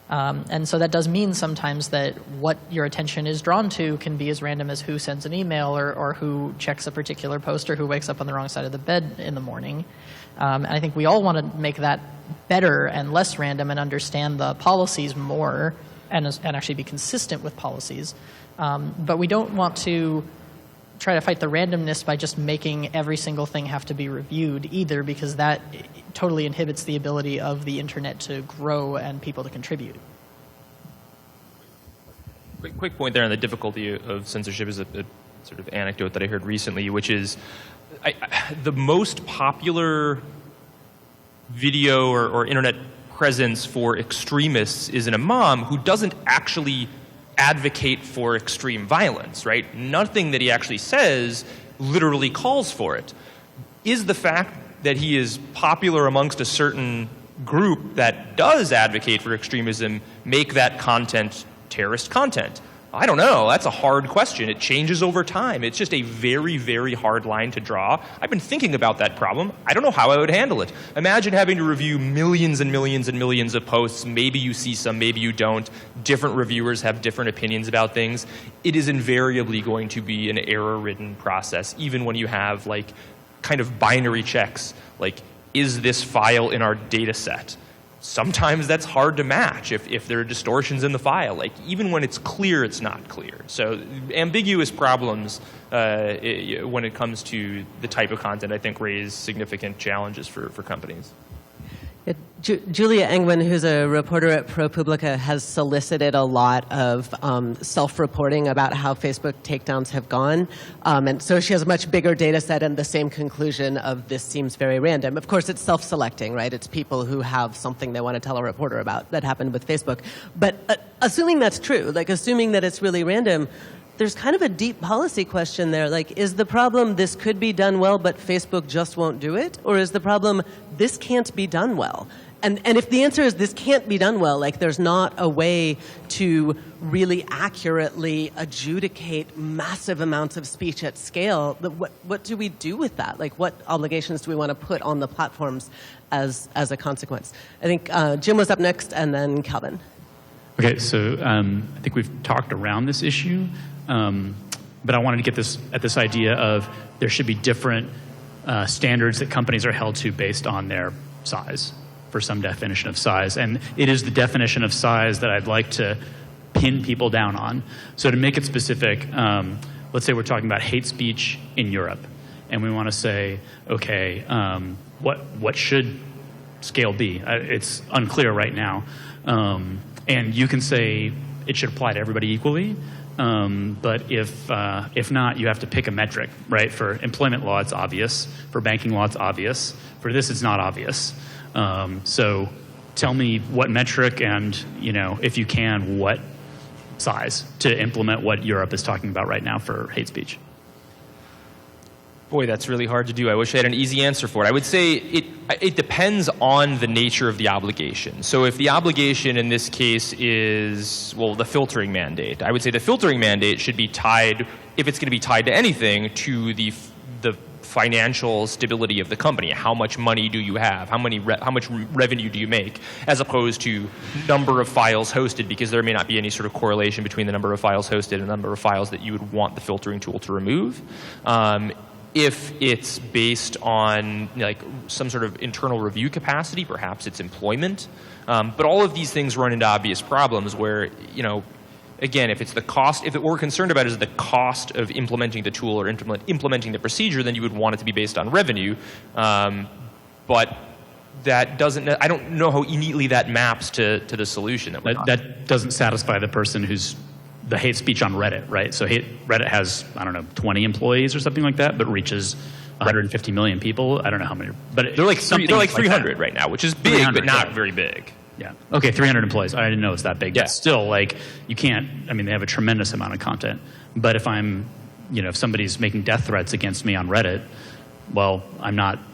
And so that does mean sometimes that what your attention is drawn to can be as random as who sends an email or who checks a particular post or who wakes up on the wrong side of the bed in the morning. And I think we all want to make that better and less random and understand the policies more and actually be consistent with policies. But we don't want to try to fight the randomness by just making every single thing have to be reviewed either, because that totally inhibits the ability of the internet to grow and people to contribute. Quick point there on the difficulty of censorship is a sort of anecdote that I heard recently, which is the most popular video or internet presence for extremists is an imam who doesn't actually advocate for extreme violence, right? Nothing that he actually says literally calls for it. Is the fact that he is popular amongst a certain group that does advocate for extremism make that content terrorist content? I don't know. That's a hard question. It changes over time. It's just a very, very hard line to draw. I've been thinking about that problem. I don't know how I would handle it. Imagine having to review millions and millions and millions of posts. Maybe you see some, maybe you don't. Different reviewers have different opinions about things. It is invariably going to be an error-ridden process, even when you have like kind of binary checks, like, is this file in our data set? Sometimes that's hard to match if there are distortions in the file. Like, even when it's clear, it's not clear. So ambiguous problems when it comes to the type of content, I think, raise significant challenges for companies. Julia Engman, who's a reporter at ProPublica, has solicited a lot of self-reporting about how Facebook takedowns have gone. And so she has a much bigger data set and the same conclusion of this seems very random. Of course, it's self-selecting, right? It's people who have something they want to tell a reporter about. That happened with Facebook. But assuming that's true, like assuming that it's really random, there's kind of a deep policy question there. Like, is the problem this could be done well, but Facebook just won't do it? Or is the problem this can't be done well? And if the answer is this can't be done well, like there's not a way to really accurately adjudicate massive amounts of speech at scale, what do we do with that? Like, what obligations do we want to put on the platforms as a consequence? I think Jim was up next, and then Calvin. Okay, so I think we've talked around this issue, but I wanted to get at this idea of there should be different standards that companies are held to based on their size, for some definition of size. And it is the definition of size that I'd like to pin people down on. So to make it specific, let's say we're talking about hate speech in Europe, and we want to say, okay, what should scale be? It's unclear right now. And you can say it should apply to everybody equally, but if not, you have to pick a metric, right? For employment law, it's obvious. For banking law, it's obvious. For this, it's not obvious. So tell me what metric and, if you can, what size to implement what Europe is talking about right now for hate speech. Boy, that's really hard to do. I wish I had an easy answer for it. I would say it depends on the nature of the obligation. So if the obligation in this case is, well, the filtering mandate, I would say the filtering mandate should be tied, if it's going to be tied to anything, to the financial stability of the company. How much money do you have? How much revenue do you make? As opposed to number of files hosted, because there may not be any sort of correlation between the number of files hosted and the number of files that you would want the filtering tool to remove. If it's based on like some sort of internal review capacity, perhaps it's employment. But all of these things run into obvious problems where, again, if it's the cost, if what we're concerned about is the cost of implementing the tool or implementing the procedure, then you would want it to be based on revenue. But that doesn't, I don't know how neatly that maps to the solution that doesn't satisfy the person who's the hate speech on Reddit, right? So Reddit has, 20 employees or something like that, but reaches 150 million people. I don't know how many, but they're like 300 right now, which is big, but not very big. Yeah. Okay, 300 employees. I didn't know it's that big. Yeah. But still, you can't, they have a tremendous amount of content. But if I'm, if somebody's making death threats against me on Reddit, well,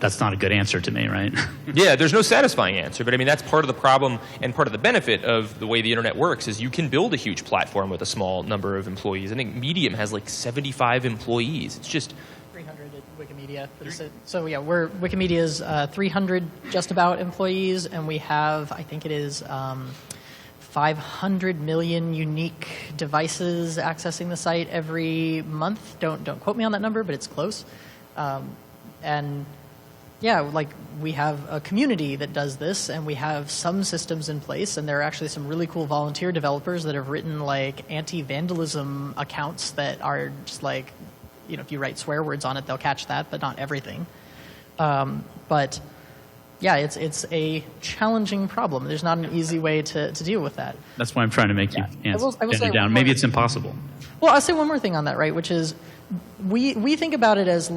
that's not a good answer to me, right? Yeah, there's no satisfying answer. But that's part of the problem and part of the benefit of the way the internet works is you can build a huge platform with a small number of employees. I think Medium has 75 employees. It's just 300 at Wikimedia. So yeah, Wikimedia's 300 just about employees, and we have, I think it is 500 million unique devices accessing the site every month. Don't quote me on that number, but it's close. And yeah, we have a community that does this, and we have some systems in place, and there are actually some really cool volunteer developers that have written anti-vandalism accounts that are just if you write swear words on it, they'll catch that, but not everything. But yeah, it's a challenging problem. There's not an easy way to deal with that. That's why I'm trying to make you answer it down. Maybe it's impossible. Well, I'll say one more thing on that, right, which is we think about it as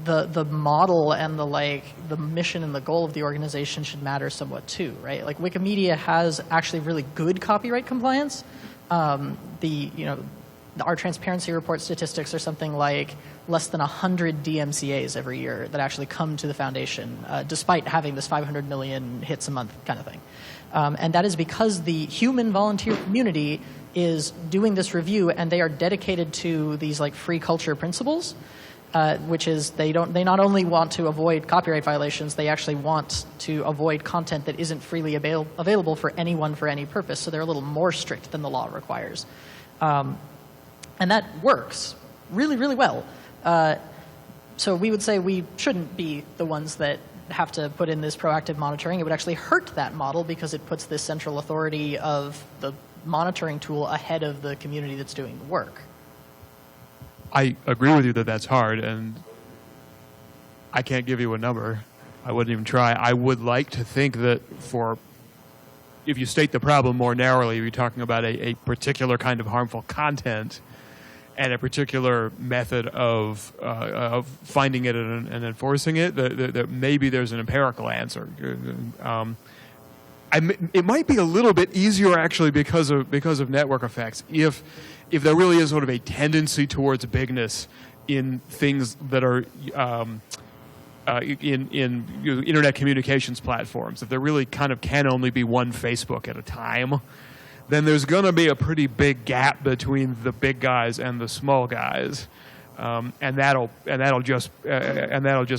the model and the mission and the goal of the organization should matter somewhat too, right? Wikimedia has actually really good copyright compliance. The our transparency report statistics are something like less than 100 DMCAs every year that actually come to the foundation, despite having this 500 million hits a month kind of thing. And that is because the human volunteer community is doing this review, and they are dedicated to these like free culture principles, which is they not only want to avoid copyright violations, they actually want to avoid content that isn't freely available for anyone for any purpose. So they're a little more strict than the law requires. And that works really, really well. So we would say we shouldn't be the ones that have to put in this proactive monitoring. It would actually hurt that model because it puts this central authority of the monitoring tool ahead of the community that's doing the work. I agree with you that that's hard, and I can't give you a number. I wouldn't even try. I would like to think that if you state the problem more narrowly, you're talking about a particular kind of harmful content and a particular method of finding it and enforcing it, that maybe there's an empirical answer. It might be a little bit easier actually because of network effects. If there really is sort of a tendency towards bigness in things that are in internet communications platforms, if there really kind of can only be one Facebook at a time, then there's going to be a pretty big gap between the big guys and the small guys. And that'll just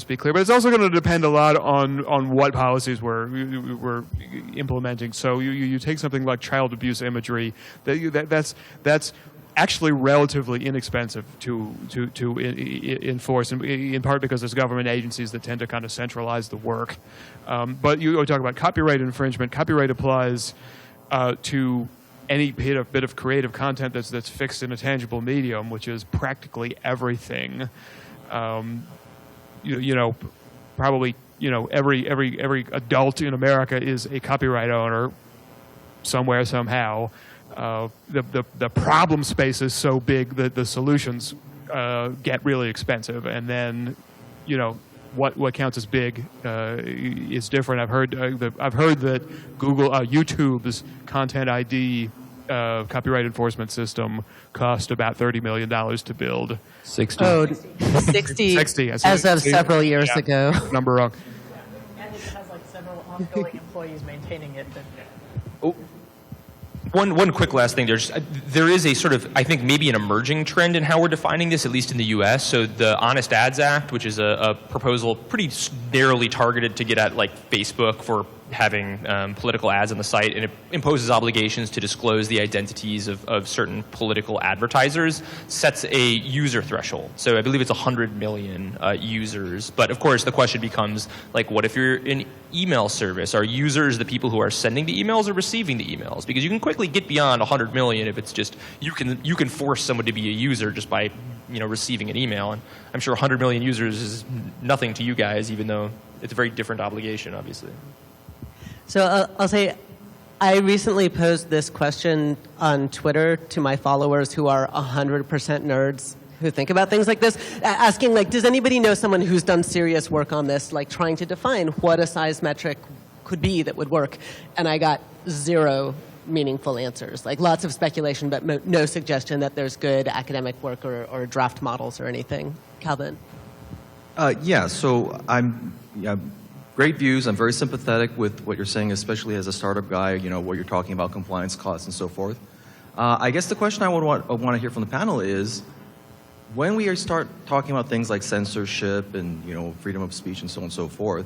be clear. But it's also going to depend a lot on what policies we're implementing. So you take something like child abuse imagery, that's actually relatively inexpensive to enforce, in part because there's government agencies that tend to kind of centralize the work. But you talk about copyright infringement. Copyright applies to any bit of creative content that's fixed in a tangible medium, which is practically everything. Probably every adult in America is a copyright owner somewhere somehow. The problem space is so big that the solutions get really expensive, and then what counts as big is different. I've heard that YouTube's Content ID copyright enforcement system cost about $30 million to build. 60. Oh, 60 as of several years ago. Number wrong. And it has like several ongoing employees maintaining it. One quick last thing. There is a sort of, I think, maybe an emerging trend in how we're defining this, at least in the U.S. So the Honest Ads Act, which is a proposal pretty narrowly targeted to get at like Facebook for having political ads on the site, and it imposes obligations to disclose the identities of certain political advertisers, sets a user threshold. So I believe it's 100 million users. But of course, the question becomes, like, what if you're an email service? Are users the people who are sending the emails or receiving the emails? Because you can quickly get beyond 100 million if it's just you can force someone to be a user just by receiving an email. And I'm sure 100 million users is nothing to you guys, even though it's a very different obligation, obviously. So I'll say, I recently posed this question on Twitter to my followers who are 100% nerds who think about things like this, asking, like, does anybody know someone who's done serious work on this, like trying to define what a size metric could be that would work? And I got zero meaningful answers, like lots of speculation, but no suggestion that there's good academic work or draft models or anything. Calvin? Great views. I'm very sympathetic with what you're saying, especially as a startup guy, what you're talking about, compliance costs and so forth. I guess the question I want to hear from the panel is, when we start talking about things like censorship and freedom of speech and so on and so forth,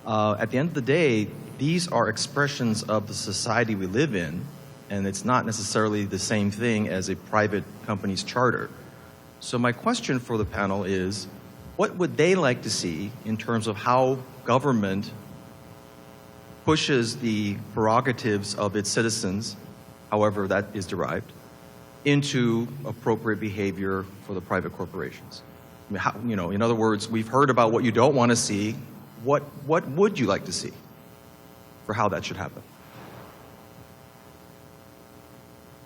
at the end of the day, these are expressions of the society we live in, and it's not necessarily the same thing as a private company's charter. So my question for the panel is, what would they like to see in terms of how government pushes the prerogatives of its citizens, however that is derived, into appropriate behavior for the private corporations? I mean, in other words, we've heard about what you don't want to see. What would you like to see for how that should happen?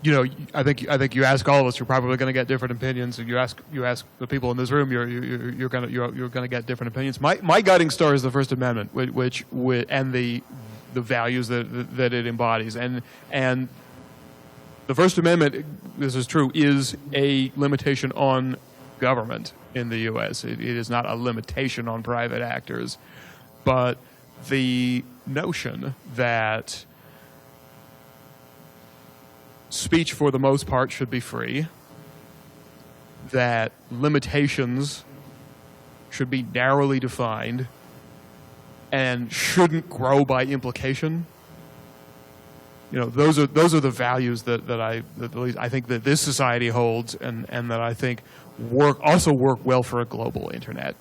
I think you ask all of us, you're probably going to get different opinions. And you ask the people in this room, you're going to get different opinions. My guiding star is the First Amendment, and the values that it embodies, and the the First Amendment, this is true, is a limitation on government in the U.S. It is not a limitation on private actors. But the notion that speech, for the most part, should be free, that limitations should be narrowly defined and shouldn't grow by implication. Those are the values that at least I think that this society holds, and that I think work well for a global internet.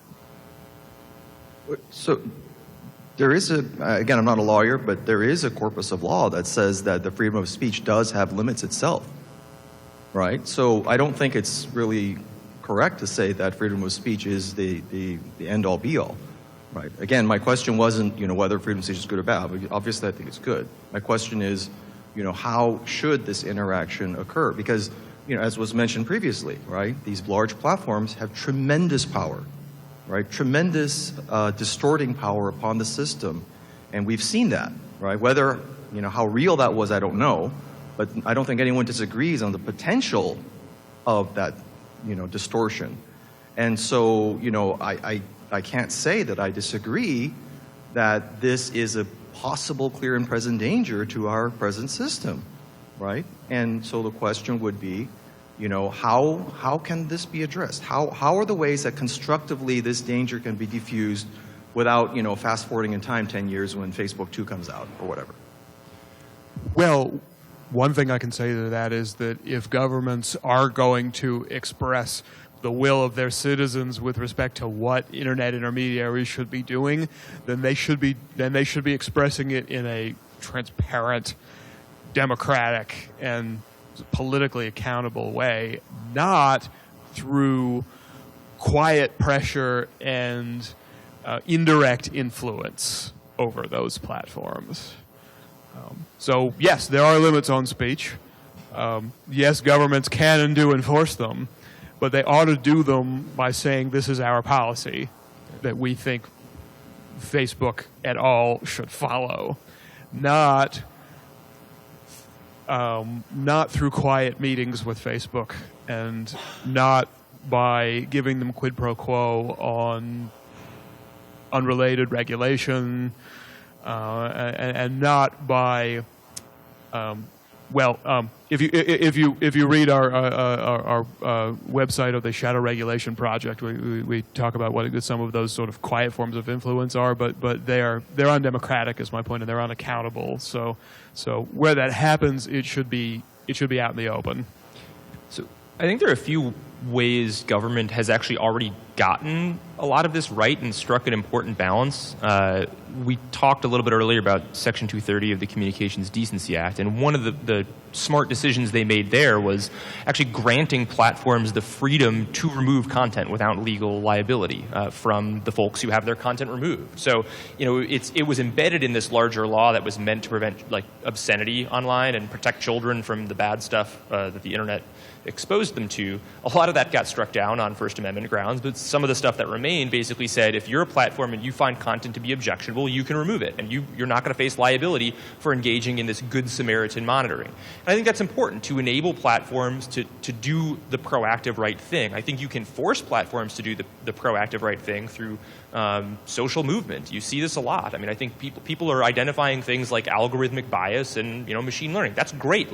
So there is again, I'm not a lawyer, but there is a corpus of law that says that the freedom of speech does have limits itself, right? So I don't think it's really correct to say that freedom of speech is the end-all be-all, right? Again, my question wasn't, whether freedom of speech is good or bad. But obviously, I think it's good. My question is, how should this interaction occur? Because, as was mentioned previously, right, these large platforms have tremendous power, right? Tremendous distorting power upon the system, and we've seen that, right? Whether, how real that was, I don't know, but I don't think anyone disagrees on the potential of that, distortion. And so, I can't say that I disagree that this is a possible clear and present danger to our present system, right? And so the question would be, how can this be addressed? How are the ways that constructively this danger can be diffused without, fast forwarding in time 10 years when Facebook 2 comes out or whatever? Well, one thing I can say to that is that if governments are going to express the will of their citizens with respect to what internet intermediaries should be doing, then they should be expressing it in a transparent, democratic, and politically accountable way, not through quiet pressure and indirect influence over those platforms. So yes, there are limits on speech. Yes, governments can and do enforce them, but they ought to do them by saying this is our policy that we think Facebook et al. Should follow, not through quiet meetings with Facebook, and not by giving them quid pro quo on unrelated regulation, and not by if you read our website of the Shadow Regulation Project, we talk about what some of those sort of quiet forms of influence are, but they're undemocratic, is my point, and they're unaccountable. So where that happens, it should be out in the open. So I think there are a few ways government has actually already gotten a lot of this right and struck an important balance. We talked a little bit earlier about Section 230 of the Communications Decency Act, and one of the smart decisions they made there was actually granting platforms the freedom to remove content without legal liability from the folks who have their content removed. So, it was embedded in this larger law that was meant to prevent obscenity online and protect children from the bad stuff that the internet exposed them to. A lot of that got struck down on First Amendment grounds, but some of the stuff that remained basically said if you're a platform and you find content to be objectionable, you can remove it, and you're not going to face liability for engaging in this Good Samaritan monitoring. And I think that's important to enable platforms to do the proactive right thing. I think you can force platforms to do the proactive right thing through social movement. You see this a lot. I mean, I think people are identifying things like algorithmic bias and machine learning. That's great.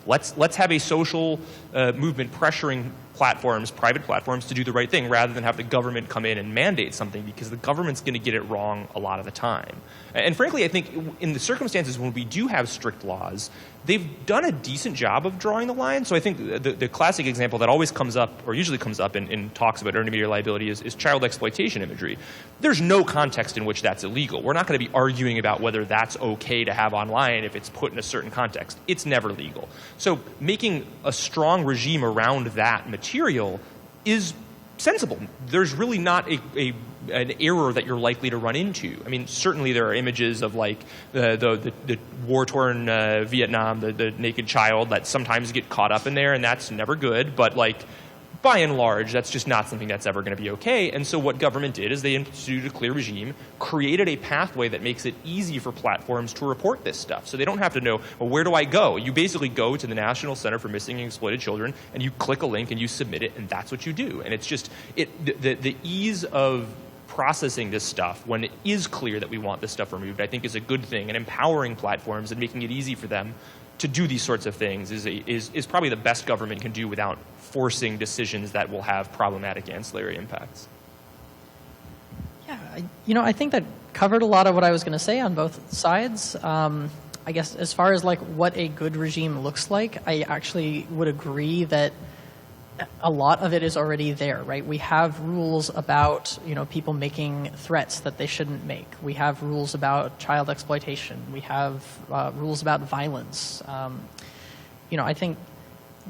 Let's have a social movement pressuring platforms, private platforms, to do the right thing rather than have the government come in and mandate something, because the government's going to get it wrong a lot of the time. And frankly, I think in the circumstances when we do have strict laws, they've done a decent job of drawing the line. So I think the classic example that always comes up, or usually comes up in talks about intermediary liability, is child exploitation imagery. There's no context in which that's illegal. We're not going to be arguing about whether that's okay to have online if it's put in a certain context. It's never legal. So making a strong regime around that material is sensible. There's really not an error that you're likely to run into. I mean, certainly there are images of the war-torn Vietnam, the naked child that sometimes get caught up in there, and that's never good. But by and large, that's just not something that's ever going to be okay. And so what government did is they instituted a clear regime, created a pathway that makes it easy for platforms to report this stuff. So they don't have to know, well, where do I go? You basically go to the National Center for Missing and Exploited Children, and you click a link and you submit it, and that's what you do. And it's just, the ease of processing this stuff when it is clear that we want this stuff removed, I think is a good thing. And empowering platforms and making it easy for them to do these sorts of things is probably the best government can do without forcing decisions that will have problematic ancillary impacts. Yeah, I think that covered a lot of what I was going to say on both sides. I guess as far as like what a good regime looks like, I actually would agree that a lot of it is already there, right? We have rules about, people making threats that they shouldn't make. We have rules about child exploitation. We have rules about violence. I think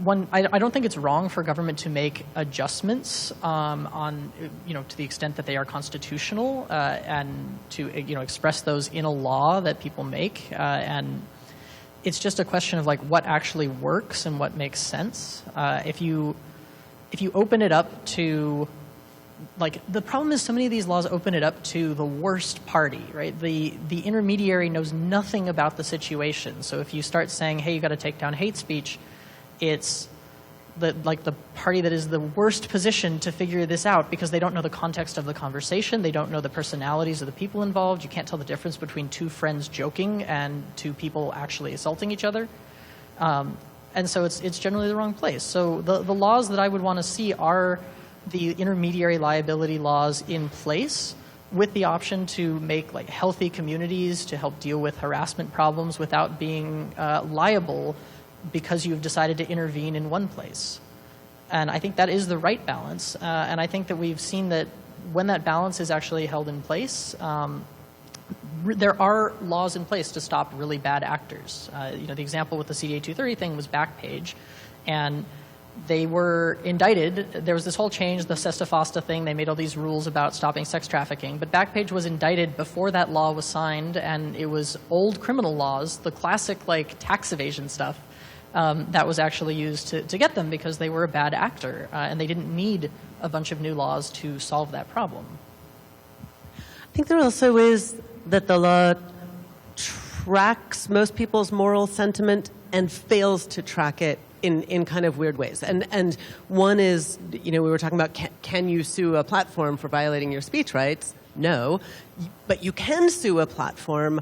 I don't think it's wrong for government to make adjustments on, to the extent that they are constitutional and to, express those in a law that people make. And it's just a question of like what actually works and what makes sense. If you open it up to, like, the problem is so many of these laws open it up to the worst party, right? The intermediary knows nothing about the situation. So if you start saying, hey, you got to take down hate speech, it's the party that is the worst position to figure this out because they don't know the context of the conversation. They don't know the personalities of the people involved. You can't tell the difference between two friends joking and two people actually assaulting each other. And so it's generally the wrong place. So the laws that I would want to see are the intermediary liability laws in place with the option to make like healthy communities to help deal with harassment problems without being liable because you've decided to intervene in one place. And I think that is the right balance. And I think that we've seen that when that balance is actually held in place, there are laws in place to stop really bad actors. The example with the CDA 230 thing was Backpage, and they were indicted. There was this whole change, the Sesta Fosta thing. They made all these rules about stopping sex trafficking, but Backpage was indicted before that law was signed, and it was old criminal laws, the classic like tax evasion stuff, that was actually used to get them because they were a bad actor, and they didn't need a bunch of new laws to solve that problem. I think there also is that the law tracks most people's moral sentiment and fails to track it in kind of weird ways. And one is, we were talking about can you sue a platform for violating your speech rights? No. But you can sue a platform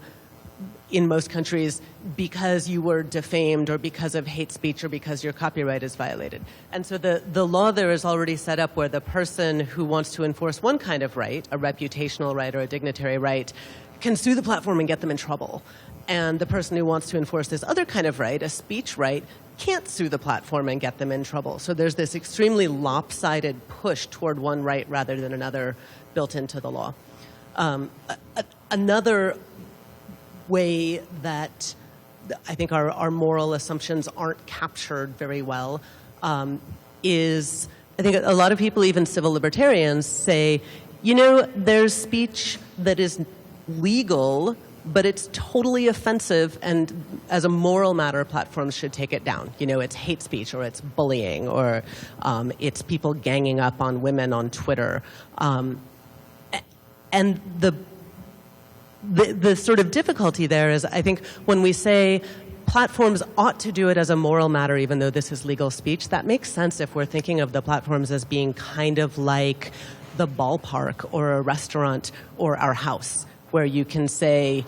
in most countries because you were defamed or because of hate speech or because your copyright is violated. And so the law there is already set up where the person who wants to enforce one kind of right, a reputational right or a dignitary right, can sue the platform and get them in trouble. And the person who wants to enforce this other kind of right, a speech right, can't sue the platform and get them in trouble. So there's this extremely lopsided push toward one right rather than another built into the law. Another way that I think our moral assumptions aren't captured very well is, I think a lot of people, even civil libertarians, say, there's speech that is legal, but it's totally offensive, and as a moral matter, platforms should take it down. It's hate speech, or it's bullying, or it's people ganging up on women on Twitter. And the sort of difficulty there is, I think, when we say platforms ought to do it as a moral matter, even though this is legal speech, that makes sense if we're thinking of the platforms as being kind of like the ballpark or a restaurant or our house, where you can say,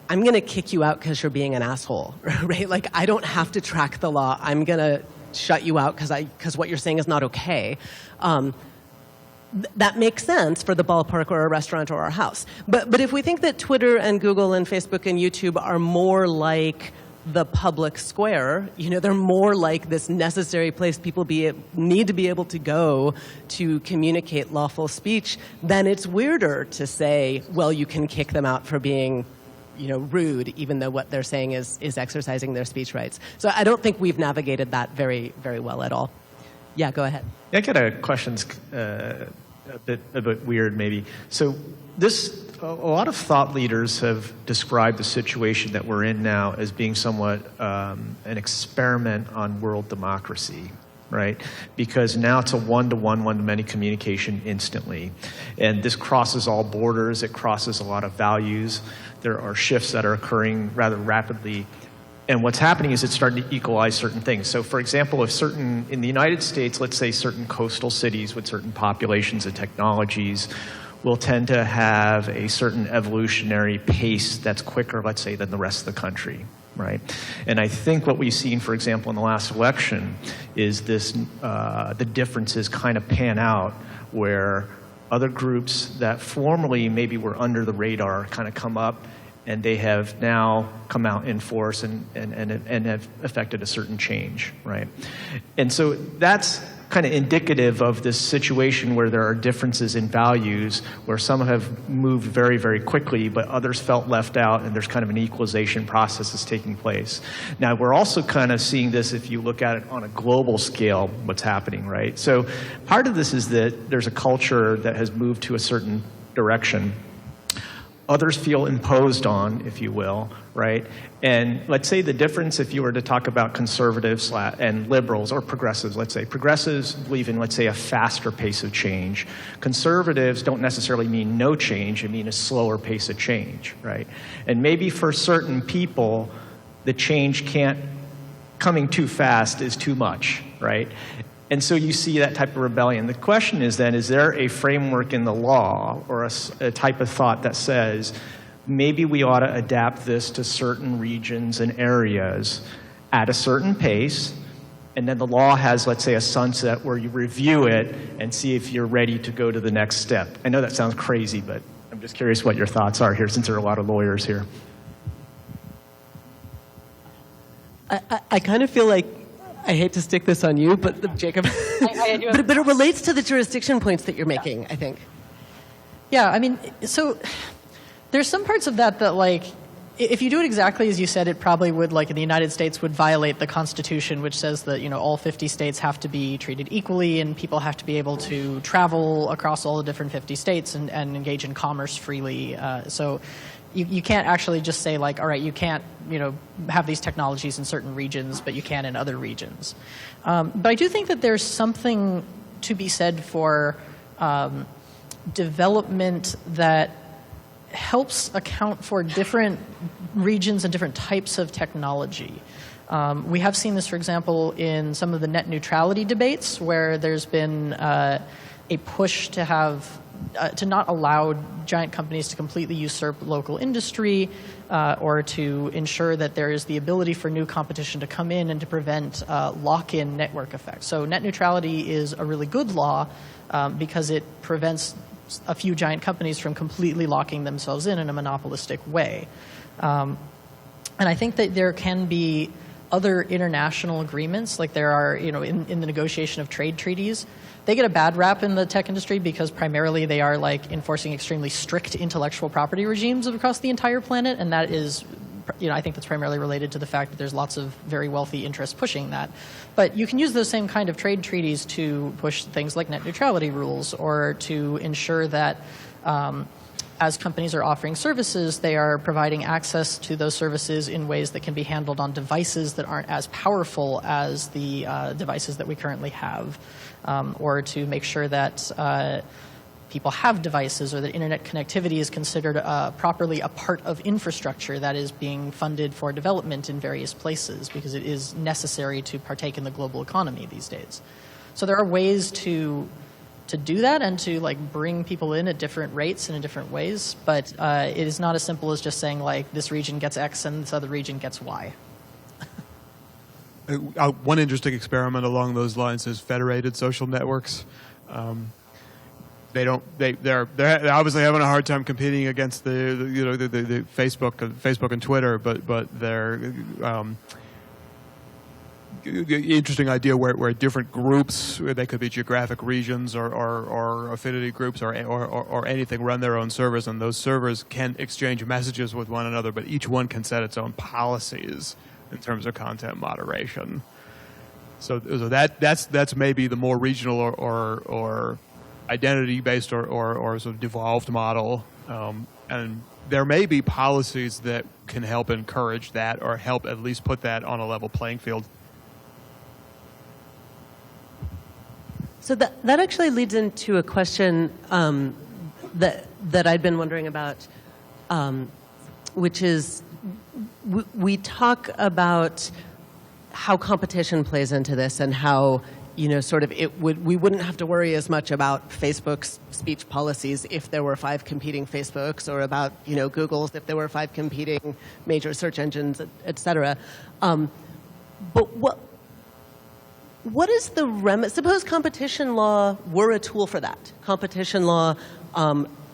I'm going to kick you out because you're being an asshole, right? Like, I don't have to track the law. I'm going to shut you out because what you're saying is not okay. That makes sense for the ballpark or a restaurant or our house. But if we think that Twitter and Google and Facebook and YouTube are more like the public square, they're more like this necessary place people need to be able to go to communicate lawful speech, then it's weirder to say, well, you can kick them out for being rude, even though what they're saying is exercising their speech rights. So I don't think we've navigated that very, very well at all. Yeah, go ahead. I got a question's a bit weird, maybe. So a lot of thought leaders have described the situation that we're in now as being somewhat an experiment on world democracy. right? Because now it's a one-to-one, one-to-many communication instantly. And this crosses all borders. It crosses a lot of values. There are shifts that are occurring rather rapidly. And what's happening is it's starting to equalize certain things. So for example, if in the United States, let's say certain coastal cities with certain populations and technologies will tend to have a certain evolutionary pace that's quicker, let's say, than the rest of the country. Right, and I think what we've seen, for example, in the last election, is the differences kind of pan out where other groups that formerly maybe were under the radar kind of come up, and they have now come out in force and have affected a certain change, right? And so that's kind of indicative of this situation where there are differences in values, where some have moved very, very quickly, but others felt left out, and there's kind of an equalization process that's taking place. Now, we're also kind of seeing this if you look at it on a global scale, what's happening, right? So part of this is that there's a culture that has moved to a certain direction. Others feel imposed on, if you will, right? And let's say the difference, if you were to talk about conservatives and liberals, or progressives, let's say. Progressives believe in, let's say, a faster pace of change. Conservatives don't necessarily mean no change, it means a slower pace of change, right? And maybe for certain people, the change coming too fast is too much, right? And so you see that type of rebellion. The question is then, is there a framework in the law or a type of thought that says, maybe we ought to adapt this to certain regions and areas at a certain pace, and then the law has, let's say, a sunset where you review it and see if you're ready to go to the next step. I know that sounds crazy, but I'm just curious what your thoughts are here, since there are a lot of lawyers here. I kind of feel like, I hate to stick this on you, but Jacob, but it relates to the jurisdiction points that you're making, I think. Yeah, I mean, so there's some parts of that like, if you do it exactly as you said, it probably would, like in the United States, would violate the Constitution, which says that, all 50 states have to be treated equally, and people have to be able to travel across all the different 50 states and engage in commerce freely. So you can't actually just say, like, all right, you can't, have these technologies in certain regions, but you can in other regions. But I do think that there's something to be said for development that helps account for different regions and different types of technology. We have seen this, for example, in some of the net neutrality debates, where there's been a push to have to not allow giant companies to completely usurp local industry, or to ensure that there is the ability for new competition to come in and to prevent lock-in network effects. So net neutrality is a really good law because it prevents a few giant companies from completely locking themselves in a monopolistic way. And I think that there can be other international agreements, like there are, in the negotiation of trade treaties. They get a bad rap in the tech industry because primarily they are like enforcing extremely strict intellectual property regimes across the entire planet, and that is, I think that's primarily related to the fact that there's lots of very wealthy interests pushing that. But you can use those same kind of trade treaties to push things like net neutrality rules, or to ensure that as companies are offering services, they are providing access to those services in ways that can be handled on devices that aren't as powerful as the devices that we currently have, or to make sure that people have devices, or that internet connectivity is considered properly a part of infrastructure that is being funded for development in various places, because it is necessary to partake in the global economy these days. So there are ways to do that and to like bring people in at different rates and in different ways, but it is not as simple as just saying like this region gets X and this other region gets Y. One interesting experiment along those lines is federated social networks. They're obviously having a hard time competing against the Facebook and Twitter, but they're interesting idea where different groups, they could be geographic regions or affinity groups or anything, run their own servers, and those servers can exchange messages with one another, but each one can set its own policies in terms of content moderation. So that's maybe the more regional or identity-based or sort of devolved model, and there may be policies that can help encourage that or help at least put that on a level playing field. So that actually leads into a question that I'd been wondering about, which is we talk about how competition plays into this and how, you know, sort of we wouldn't have to worry as much about Facebook's speech policies if there were 5 competing Facebooks, or about, you know, Google's if there were 5 competing major search engines, et cetera. But what is the remedy? Suppose competition law were a tool for that. Competition law,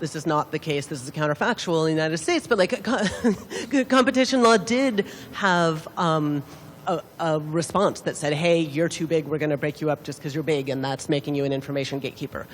this is not the case, this is counterfactual in the United States, but like competition law did have a response that said, hey, you're too big, we're going to break you up just because you're big, and that's making you an information gatekeeper.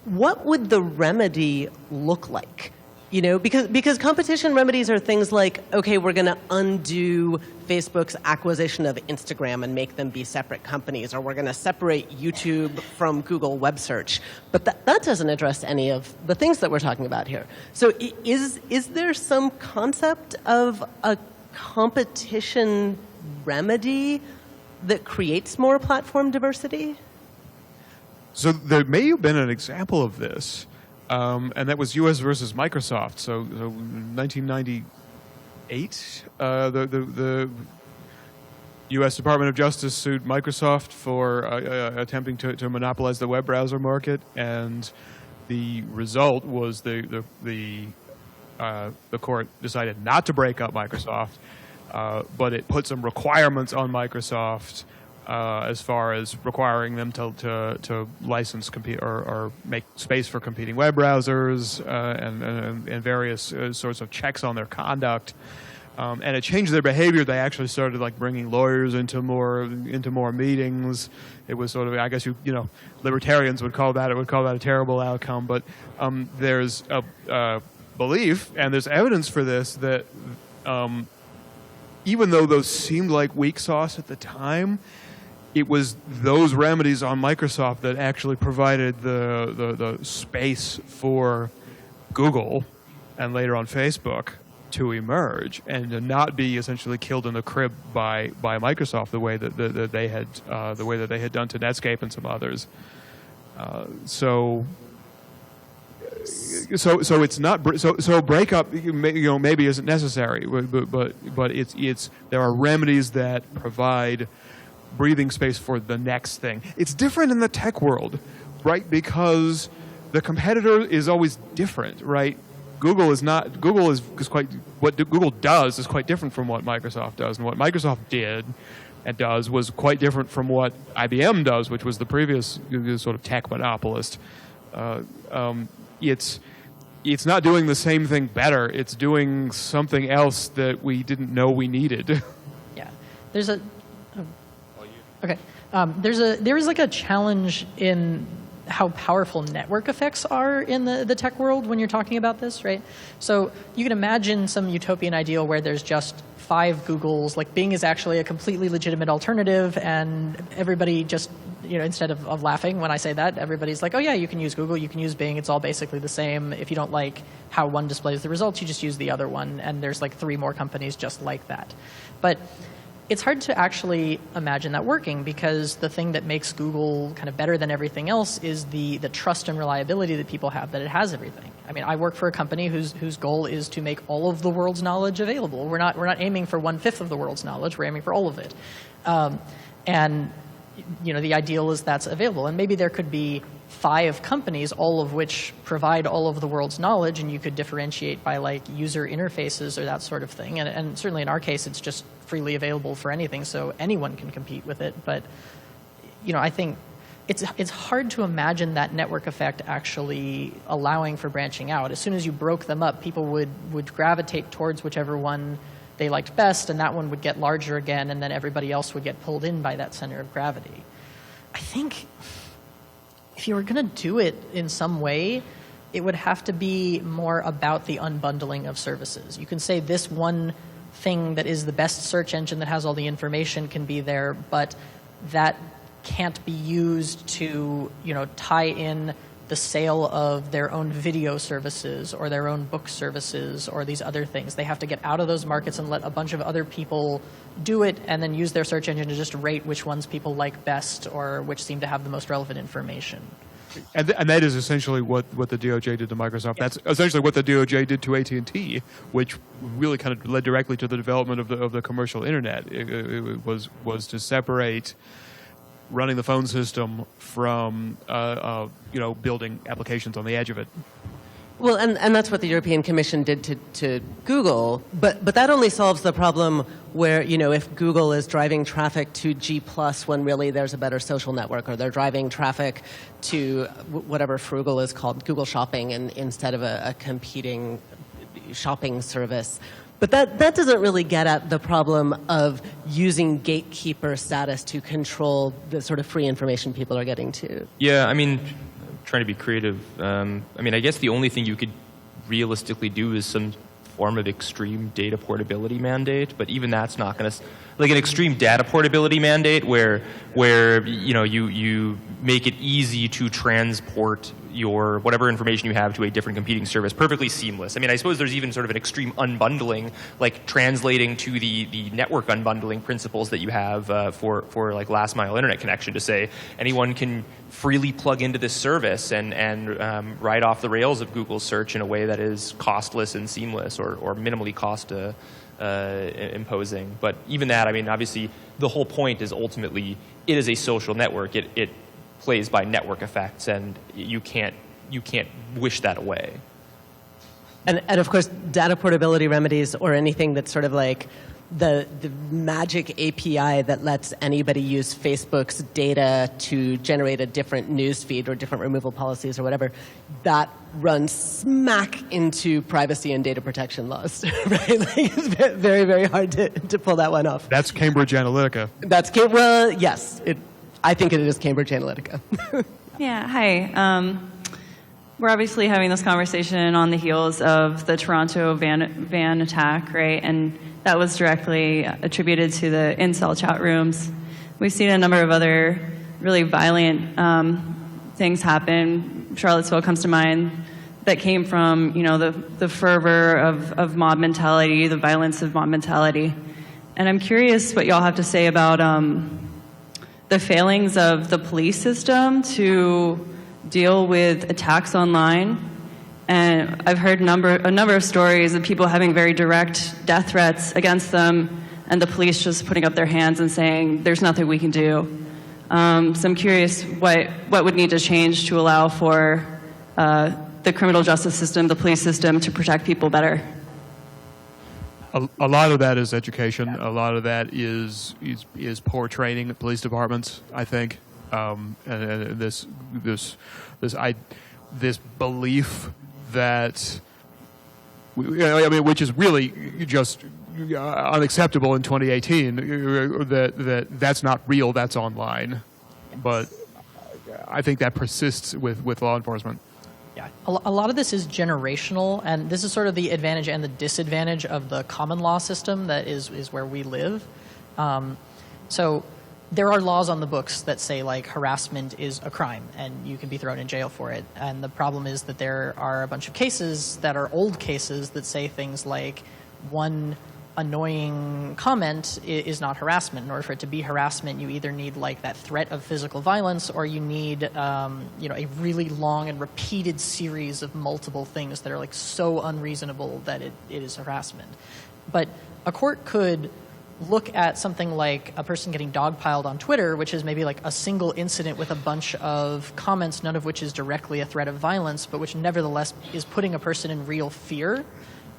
What would the remedy look like? You know, because competition remedies are things like, okay, we're going to undo Facebook's acquisition of Instagram and make them be separate companies, or we're going to separate YouTube from Google web search. But that doesn't address any of the things that we're talking about here. So is there some concept of a competition remedy that creates more platform diversity? So there may have been an example of this. And that was U.S. versus Microsoft. So 1998, the U.S. Department of Justice sued Microsoft for attempting to monopolize the web browser market, and the result was the court decided not to break up Microsoft, but it put some requirements on Microsoft as far as requiring them to license or make space for competing web browsers and various sorts of checks on their conduct. And it changed their behavior. They actually started like bringing lawyers into more meetings. It was sort of, I guess you know, libertarians would call that a terrible outcome. But there's a belief, and there's evidence for this, that even though those seemed like weak sauce at the time, it was those remedies on Microsoft that actually provided the space for Google and later on Facebook to emerge and to not be essentially killed in the crib by Microsoft the way that they had done to Netscape and some others. So it's not so breakup, you know, maybe isn't necessary, but it's there are remedies that provide breathing space for the next thing. It's different in the tech world, right? Because the competitor is always different, right? Google is quite, what Google does is quite different from what Microsoft does, and what Microsoft did and does was quite different from what IBM does, which was the previous sort of tech monopolist. It's not doing the same thing better. It's doing something else that we didn't know we needed. Yeah, there's a. Okay, there is like a challenge in how powerful network effects are in the tech world when you're talking about this, right? So you can imagine some utopian ideal where there's just 5 Googles, like Bing is actually a completely legitimate alternative, and everybody just, you know, instead of laughing when I say that, everybody's like, oh yeah, you can use Google, you can use Bing, it's all basically the same. If you don't like how one displays the results, you just use the other one, and there's like 3 more companies just like that. But it's hard to actually imagine that working, because the thing that makes Google kind of better than everything else is the trust and reliability that people have that it has everything. I mean, I work for a company whose goal is to make all of the world's knowledge available. We're not aiming for 1/5 of the world's knowledge. We're aiming for all of it. And you know, the ideal is that's available. And maybe there could be 5 companies, all of which provide all of the world's knowledge, and you could differentiate by like user interfaces or that sort of thing. And certainly in our case, it's just freely available for anything, so anyone can compete with it. But you know, I think it's hard to imagine that network effect actually allowing for branching out. As soon as you broke them up, people would gravitate towards whichever one they liked best, and that one would get larger again, and then everybody else would get pulled in by that center of gravity. I think if you were going to do it in some way, it would have to be more about the unbundling of services. You can say this one thing that is the best search engine that has all the information can be there, but that can't be used to, you know, tie in the sale of their own video services or their own book services or these other things. They have to get out of those markets and let a bunch of other people do it and then use their search engine to just rate which ones people like best or which seem to have the most relevant information. And that is essentially what the DOJ did to Microsoft. Yes. That's essentially what the DOJ did to AT&T, which really kind of led directly to the development of the commercial internet. It was to separate running the phone system from building applications on the edge of it. Well, and that's what the European Commission did to Google, but that only solves the problem where, if Google is driving traffic to G+ when really there's a better social network, or they're driving traffic to whatever frugal is called, Google Shopping, and instead of a competing shopping service. But that doesn't really get at the problem of using gatekeeper status to control the sort of free information people are getting to. Yeah, I mean, trying to be creative. I guess the only thing you could realistically do is some form of extreme data portability mandate, but even that's not going to, like an extreme data portability mandate where you make it easy to transport your whatever information you have to a different competing service, perfectly seamless. I suppose there's even sort of an extreme unbundling, like translating to the network unbundling principles that you have for like last mile internet connection to say anyone can freely plug into this service and ride off the rails of Google search in a way that is costless and seamless or minimally cost imposing. But even that, obviously the whole point is ultimately it is a social network. It plays by network effects, and you can't wish that away. And of course, data portability remedies or anything that's sort of like the magic API that lets anybody use Facebook's data to generate a different news feed or different removal policies or whatever, that runs smack into privacy and data protection laws, right? It's very, very hard to pull that one off. That's Cambridge Analytica. Well, yes. I think it is Cambridge Analytica. Yeah, hi. We're obviously having this conversation on the heels of the Toronto van attack, right? And that was directly attributed to the incel chat rooms. We've seen a number of other really violent things happen. Charlottesville comes to mind, that came from the fervor of mob mentality, the violence of mob mentality. And I'm curious what y'all have to say about the failings of the police system to deal with attacks online. And I've heard a number of stories of people having very direct death threats against them, and the police just putting up their hands and saying, there's nothing we can do. So I'm curious what would need to change to allow for the criminal justice system, the police system, to protect people better. A lot of that is education. A lot of that is poor training at police departments, I think, and this belief that, which is really just unacceptable in 2018. That's not real. That's online, but I think that persists with law enforcement. Yeah, a lot of this is generational, and this is sort of the advantage and the disadvantage of the common law system that is where we live. So there are laws on the books that say, like, harassment is a crime, and you can be thrown in jail for it. And the problem is that there are a bunch of cases that are old cases that say things like one annoying comment is not harassment. In order for it to be harassment, you either need like that threat of physical violence, or you need a really long and repeated series of multiple things that are like so unreasonable that it is harassment. But a court could look at something like a person getting dogpiled on Twitter, which is maybe like a single incident with a bunch of comments, none of which is directly a threat of violence, but which nevertheless is putting a person in real fear,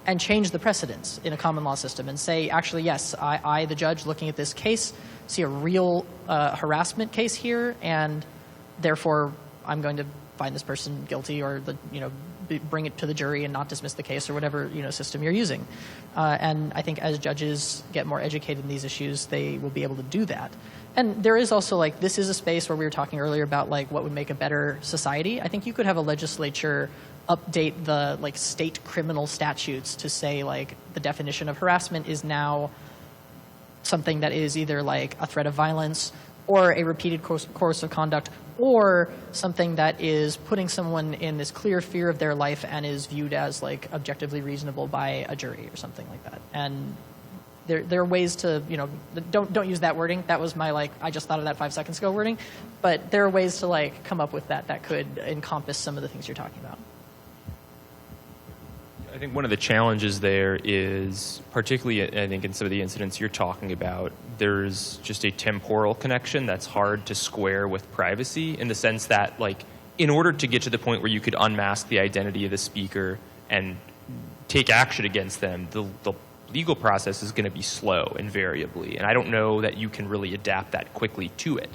and change the precedents in a common law system and say, actually, yes, I, the judge looking at this case, see a real harassment case here, and therefore I'm going to find this person guilty, or bring it to the jury and not dismiss the case, or whatever system you're using. And I think as judges get more educated in these issues, they will be able to do that. And there is also this is a space where we were talking earlier about what would make a better society. I think you could have a legislature update the state criminal statutes to say the definition of harassment is now something that is either a threat of violence or a repeated course of conduct, or something that is putting someone in this clear fear of their life and is viewed as like objectively reasonable by a jury or something like that. And there are ways to, don't use that wording. That was my I just thought of that 5 seconds ago wording. But there are ways to come up with that could encompass some of the things you're talking about. I think one of the challenges there is, particularly I think in some of the incidents you're talking about, there's just a temporal connection that's hard to square with privacy, in the sense that in order to get to the point where you could unmask the identity of the speaker and take action against them, the legal process is going to be slow invariably, and I don't know that you can really adapt that quickly to it.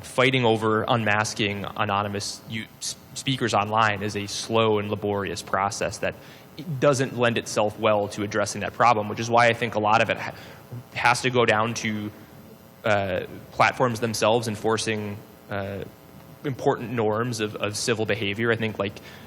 Fighting over unmasking anonymous speakers online is a slow and laborious process that doesn't lend itself well to addressing that problem, which is why I think a lot of it has to go down to platforms themselves enforcing important norms of civil behavior. I think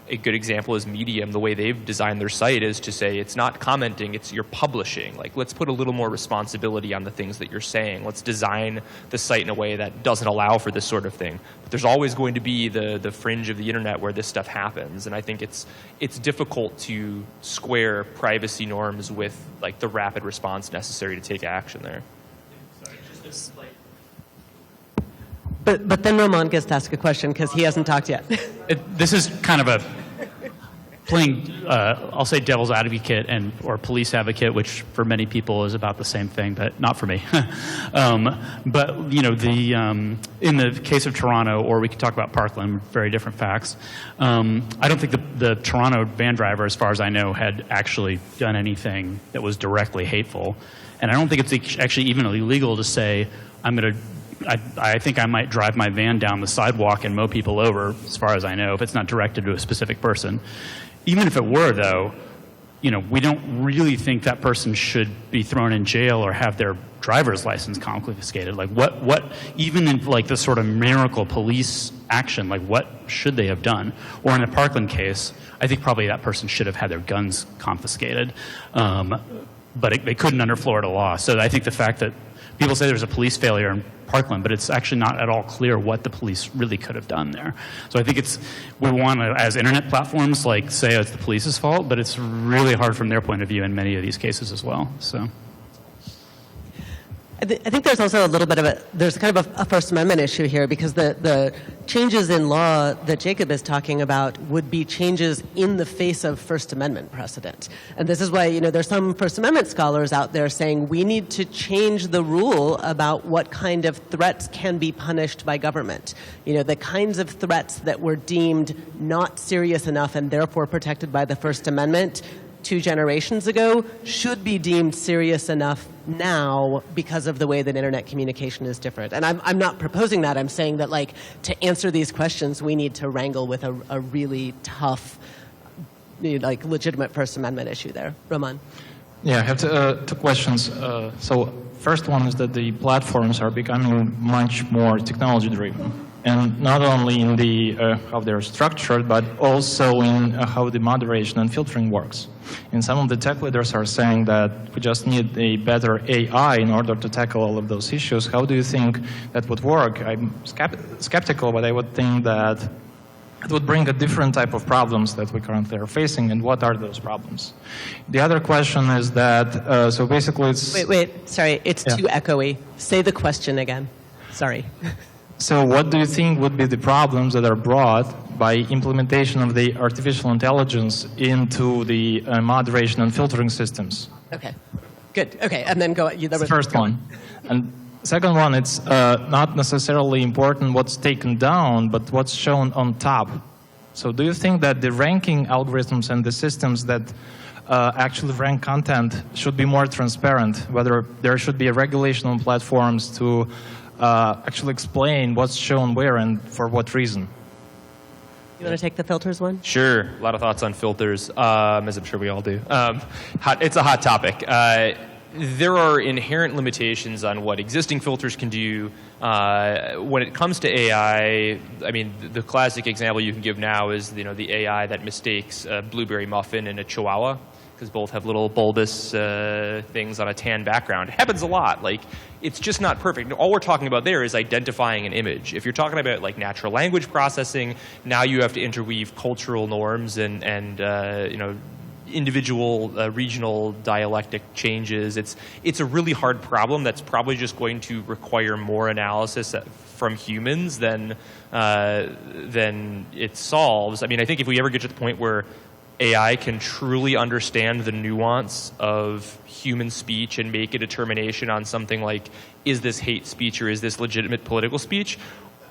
a good example is Medium. The way they've designed their site is to say it's not commenting, it's you're publishing. Let's put a little more responsibility on the things that you're saying. Let's design the site in a way that doesn't allow for this sort of thing. But there's always going to be the fringe of the internet where this stuff happens, and I think it's difficult to square privacy norms with the rapid response necessary to take action there. But then Roman gets to ask a question because he hasn't talked yet. This is kind of a playing, I'll say devil's advocate or police advocate, which for many people is about the same thing, but not for me. But in the case of Toronto, or we could talk about Parkland, very different facts. I don't think the Toronto van driver, as far as I know, had actually done anything that was directly hateful, and I don't think it's actually even illegal to say I think I might drive my van down the sidewalk and mow people over, as far as I know, if it's not directed to a specific person. Even if it were, though, we don't really think that person should be thrown in jail or have their driver's license confiscated. What even in the sort of miracle police action, what should they have done? Or in the Parkland case, I think probably that person should have had their guns confiscated. But they couldn't under Florida law. So I think the fact that people say there's a police failure in Parkland, but it's actually not at all clear what the police really could have done there. So I think we want to, as internet platforms, say it's the police's fault, but it's really hard from their point of view in many of these cases as well. So. I think there's also a little bit of there's kind of a First Amendment issue here, because the changes in law that Jacob is talking about would be changes in the face of First Amendment precedent. And this is why, there's some First Amendment scholars out there saying we need to change the rule about what kind of threats can be punished by government. The kinds of threats that were deemed not serious enough and therefore protected by the First Amendment 2 generations ago should be deemed serious enough now because of the way that internet communication is different. And I'm not proposing that. I'm saying that to answer these questions, we need to wrangle with a really tough, legitimate First Amendment issue there. Roman. Yeah, I have two questions. So first one is that the platforms are becoming much more technology driven. And not only in the how they're structured, but also in how the moderation and filtering works. And some of the tech leaders are saying that we just need a better AI in order to tackle all of those issues. How do you think that would work? I'm skeptical, but I would think that it would bring a different type of problems that we currently are facing. And what are those problems? The other question is that, so basically it's... Wait, sorry, it's too echoey. Say the question again. Sorry. So what do you think would be the problems that are brought by implementation of the artificial intelligence into the moderation and filtering systems? Okay, good. Okay, and then go. That's the first one. And second one, it's not necessarily important what's taken down, but what's shown on top. So do you think that the ranking algorithms and the systems that actually rank content should be more transparent, whether there should be a regulation on platforms to actually explain what's shown where and for what reason? You want to take the filters one? Sure. A lot of thoughts on filters, as I'm sure we all do. It's a hot topic. There are inherent limitations on what existing filters can do. When it comes to AI, I mean, the classic example you can give now is the AI that mistakes a blueberry muffin and a chihuahua, because both have little bulbous things on a tan background. It happens a lot. Like, it's just not perfect. All we're talking about there is identifying an image. If you're talking about like natural language processing, now you have to interweave cultural norms and you know, individual regional dialectic changes. It's a really hard problem that's probably just going to require more analysis from humans than it solves. I mean, I think if we ever get to the point where AI can truly understand the nuance of human speech and make a determination on something like, is this hate speech or is this legitimate political speech,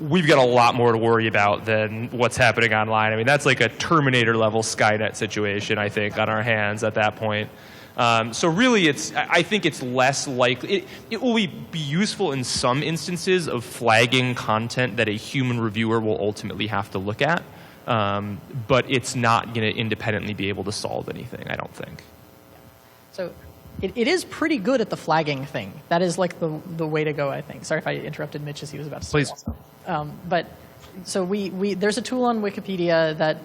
we've got a lot more to worry about than what's happening online. I mean, that's like a Terminator level Skynet situation, I think, on our hands at that point. So really, I think it's less likely. It will be useful in some instances of flagging content that a human reviewer will ultimately have to look at. But it's not going to independently be able to solve anything, I don't think. So it is pretty good at the flagging thing. That is like the way to go, I think. Sorry if I interrupted Mitch as he was about to say. Please. But so there's a tool on Wikipedia that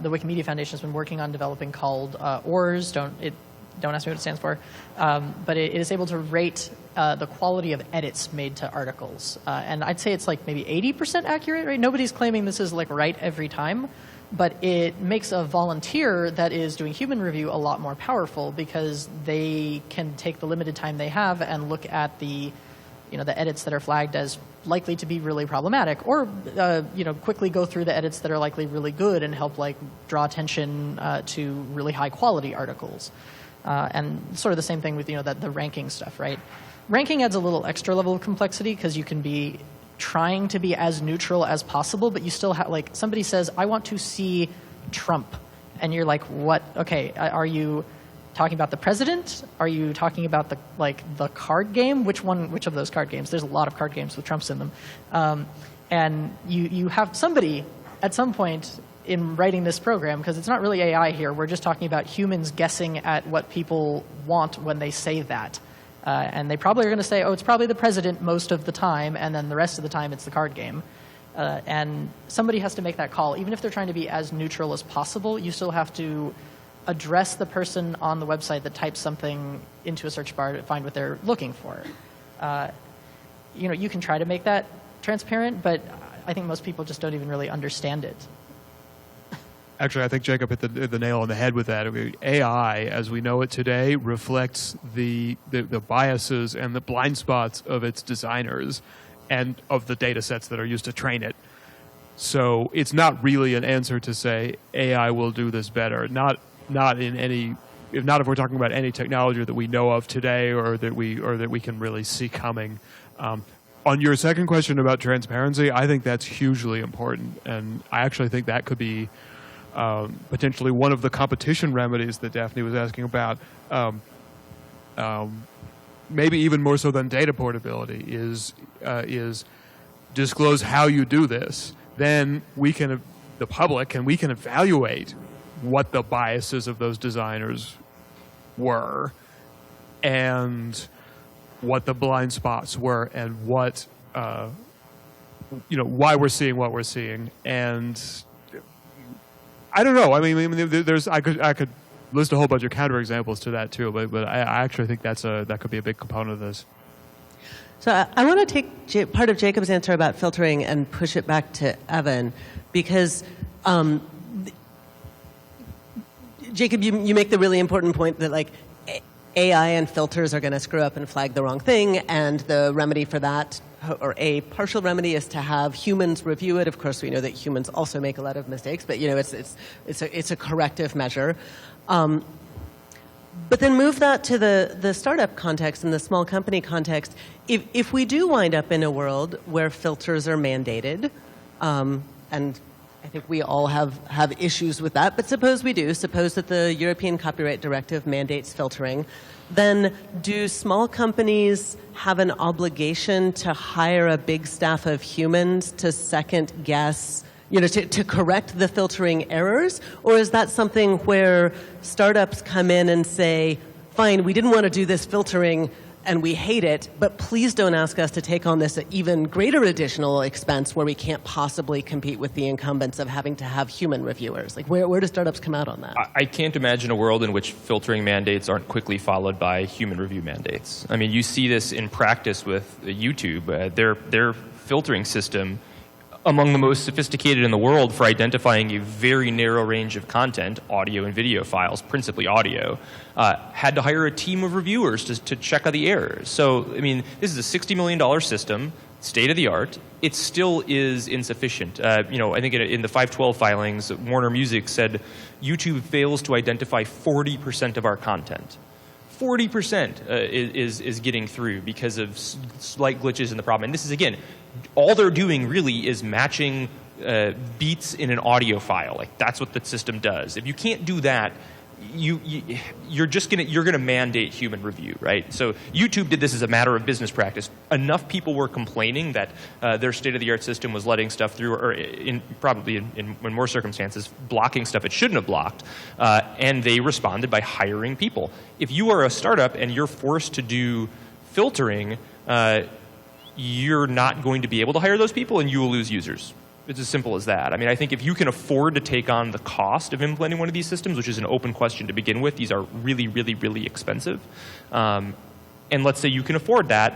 the Wikimedia Foundation has been working on developing called ORS. Don't ask me what it stands for. But it is able to rate the quality of edits made to articles. And I'd say it's like maybe 80% accurate, right? Nobody's claiming this is like right every time. But it makes a volunteer that is doing human review a lot more powerful because they can take the limited time they have and look at the edits that are flagged as likely to be really problematic, or quickly go through the edits that are likely really good and help like draw attention to really high quality articles. And sort of the same thing with the ranking stuff, right? Ranking adds a little extra level of complexity because you can be trying to be as neutral as possible, but you still have, like, somebody says, I want to see Trump, and you're like, what? Okay, are you talking about the president? Are you talking about the card game? Which of those card games? There's a lot of card games with Trumps in them. And you have somebody at some point in writing this program, because it's not really AI here, we're just talking about humans guessing at what people want when they say that. And they probably are going to say, oh, it's probably the president most of the time, and then the rest of the time it's the card game. And somebody has to make that call. Even if they're trying to be as neutral as possible, you still have to address the person on the website that types something into a search bar to find what they're looking for. You can try to make that transparent, but I think most people just don't even really understand it. Actually, I think Jacob hit the nail on the head with that. I mean, AI, as we know it today, reflects the biases and the blind spots of its designers and of the data sets that are used to train it. So it's not really an answer to say AI will do this better. Not if we're talking about any technology that we know of today or that we can really see coming. On your second question about transparency, I think that's hugely important, and I actually think that could be potentially one of the competition remedies that Daphne was asking about. Maybe even more so than data portability is disclose how you do this. Then the public we can evaluate what the biases of those designers were, and what the blind spots were, and what why we're seeing what we're seeing. And I don't know. I mean, I could list a whole bunch of counterexamples to that too, but I actually think that could be a big component of this. So I want to take part of Jacob's answer about filtering and push it back to Evan, because Jacob, you make the really important point that like AI and filters are going to screw up and flag the wrong thing, and the remedy for that, or a partial remedy, is to have humans review it. Of course, we know that humans also make a lot of mistakes, but it's a corrective measure. But then move that to the startup context and the small company context. If we do wind up in a world where filters are mandated, and I think we all have issues with that, but suppose we do. Suppose that the European Copyright Directive mandates filtering. Then do small companies have an obligation to hire a big staff of humans to second guess, to correct the filtering errors? Or is that something where startups come in and say, fine, we didn't want to do this filtering, and we hate it, but please don't ask us to take on this even greater additional expense where we can't possibly compete with the incumbents of having to have human reviewers. Like, where do startups come out on that? I can't imagine a world in which filtering mandates aren't quickly followed by human review mandates. I mean, you see this in practice with YouTube. Their filtering system, among the most sophisticated in the world for identifying a very narrow range of content, audio and video files, principally audio, had to hire a team of reviewers to check out the errors. So, I mean, this is a $60 million system, state of the art. It still is insufficient. I think in the 512 filings, Warner Music said YouTube fails to identify 40% of our content. 40% is getting through because of slight glitches in the problem. And this is, again, all they're doing really is matching beats in an audio file. Like, that's what the system does. If you can't do that, you're gonna mandate human review, right? So YouTube did this as a matter of business practice. Enough people were complaining that their state-of-the-art system was letting stuff through, or probably in more circumstances, blocking stuff it shouldn't have blocked, and they responded by hiring people. If you are a startup and you're forced to do filtering, you're not going to be able to hire those people, and you will lose users. It's as simple as that. I mean, I think if you can afford to take on the cost of implementing one of these systems, which is an open question to begin with, these are really, really, really expensive. And let's say you can afford that,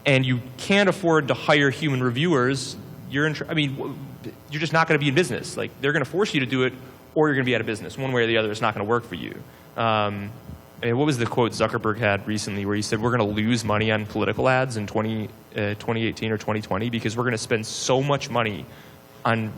and you can't afford to hire human reviewers, you're just not going to be in business. Like, they're going to force you to do it, or you're going to be out of business. One way or the other, it's not going to work for you. What was the quote Zuckerberg had recently where he said, we're going to lose money on political ads in 2018 or 2020 because we're going to spend so much money on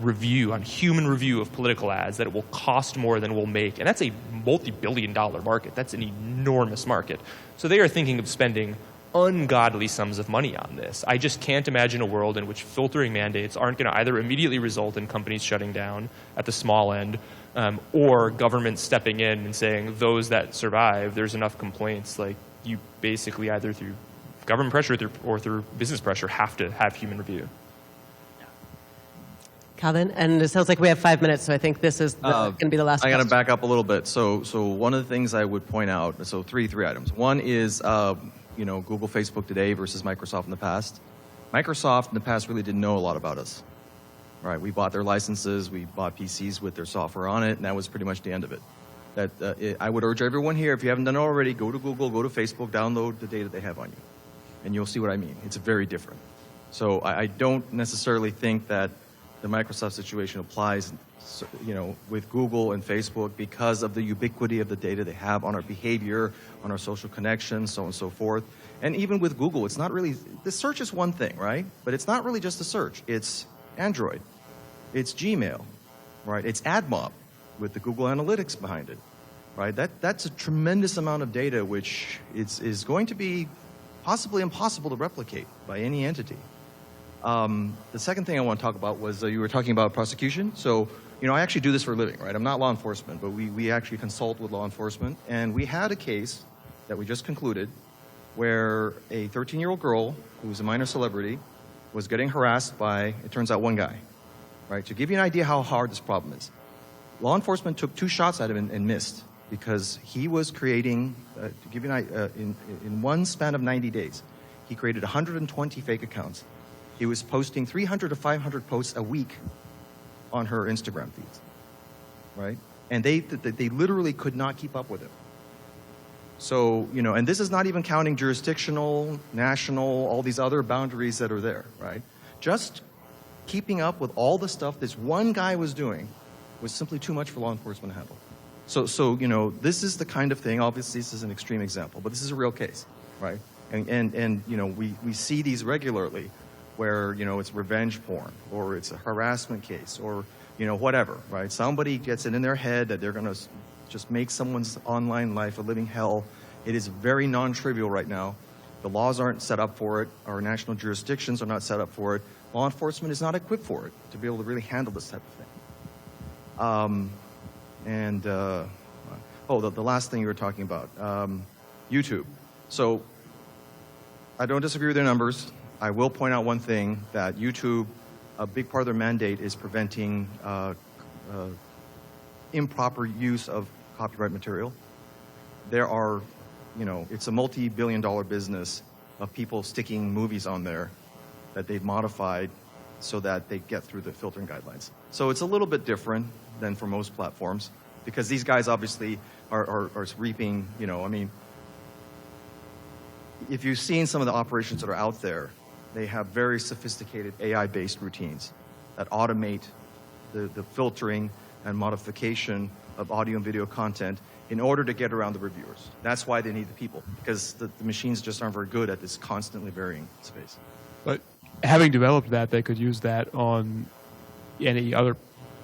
human review of political ads that it will cost more than we'll make. And that's a multi-billion-dollar market. That's an enormous market. So they are thinking of spending ungodly sums of money on this. I just can't imagine a world in which filtering mandates aren't going to either immediately result in companies shutting down at the small end, or government stepping in and saying those that survive, there's enough complaints, like you basically either through government pressure or through business pressure have to have human review. Calvin, and it sounds like we have 5 minutes, so I think this is going to be the last I got to question. back up a little bit. So one of the things I would point out, so three items. One is, Google, Facebook today versus Microsoft in the past. Microsoft in the past really didn't know a lot about us. Right, we bought their licenses, we bought PCs with their software on it, and that was pretty much the end of it. I would urge everyone here, if you haven't done it already, go to Google, go to Facebook, download the data they have on you, and you'll see what I mean. It's very different. So I don't necessarily think that the Microsoft situation applies, with Google and Facebook because of the ubiquity of the data they have on our behavior, on our social connections, so on and so forth. And even with Google, it's not really, the search is one thing, right? But it's not really just the search. It's Android. It's Gmail, right? It's AdMob with the Google Analytics behind it, right? That's a tremendous amount of data which is going to be possibly impossible to replicate by any entity. The second thing I want to talk about was you were talking about prosecution. So, I actually do this for a living, right? I'm not law enforcement, but we actually consult with law enforcement. And we had a case that we just concluded where a 13-year-old girl who was a minor celebrity was getting harassed by, it turns out, one guy. Right? To give you an idea how hard this problem is, law enforcement took 2 shots at him and missed because he was creating, to give you an idea, in one span of 90 days, he created 120 fake accounts. He was posting 300 to 500 posts a week on her Instagram feeds, right? And they literally could not keep up with him. So, and this is not even counting jurisdictional, national, all these other boundaries that are there, right? Just keeping up with all the stuff this one guy was doing was simply too much for law enforcement to handle. So this is the kind of thing, obviously this is an extreme example, but this is a real case, right? And we see these regularly where, it's revenge porn or it's a harassment case or, whatever, right? Somebody gets it in their head that they're going to just make someone's online life a living hell. It is very non-trivial right now. The laws aren't set up for it. Our national jurisdictions are not set up for it. Law enforcement is not equipped for it to be able to really handle this type of thing. The last thing you were talking about, YouTube. So I don't disagree with their numbers. I will point out one thing, that YouTube, a big part of their mandate is preventing improper use of copyright material. There are it's a multi-billion-dollar business of people sticking movies on there that they've modified so that they get through the filtering guidelines. So it's a little bit different than for most platforms, because these guys obviously are reaping, if you've seen some of the operations that are out there, they have very sophisticated AI-based routines that automate the filtering and modification of audio and video content in order to get around the reviewers. That's why they need the people, because the machines just aren't very good at this constantly varying space. But having developed that, they could use that on any other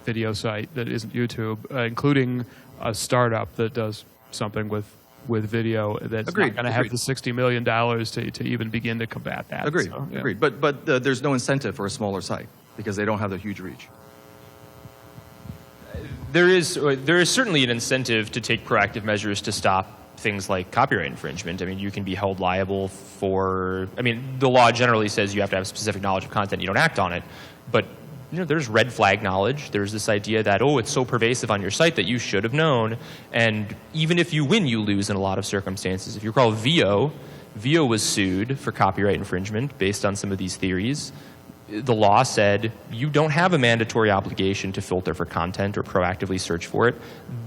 video site that isn't YouTube, including a startup that does something with video that's not going to have the $60 million to even begin to combat that. Agreed. So, yeah. Agreed. But there's no incentive for a smaller site because they don't have the huge reach. There is certainly an incentive to take proactive measures to stop things like copyright infringement. I mean, you can be held liable for, the law generally says you have to have specific knowledge of content, you don't act on it, but there's red flag knowledge. There's this idea that, it's so pervasive on your site that you should have known, and even if you win, you lose in a lot of circumstances. If you recall VO was sued for copyright infringement based on some of these theories. The law said you don't have a mandatory obligation to filter for content or proactively search for it.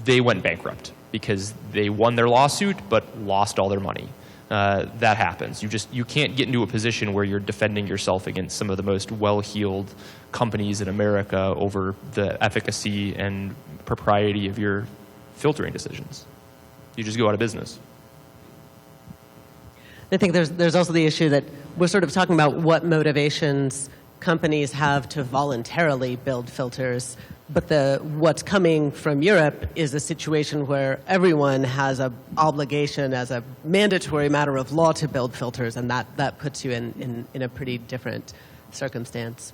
They went bankrupt because they won their lawsuit but lost all their money. That happens. You can't get into a position where you're defending yourself against some of the most well-heeled companies in America over the efficacy and propriety of your filtering decisions. You just go out of business. I think there's also the issue that we're sort of talking about what motivations companies have to voluntarily build filters, but what's coming from Europe is a situation where everyone has an obligation as a mandatory matter of law to build filters, and that puts you in a pretty different circumstance.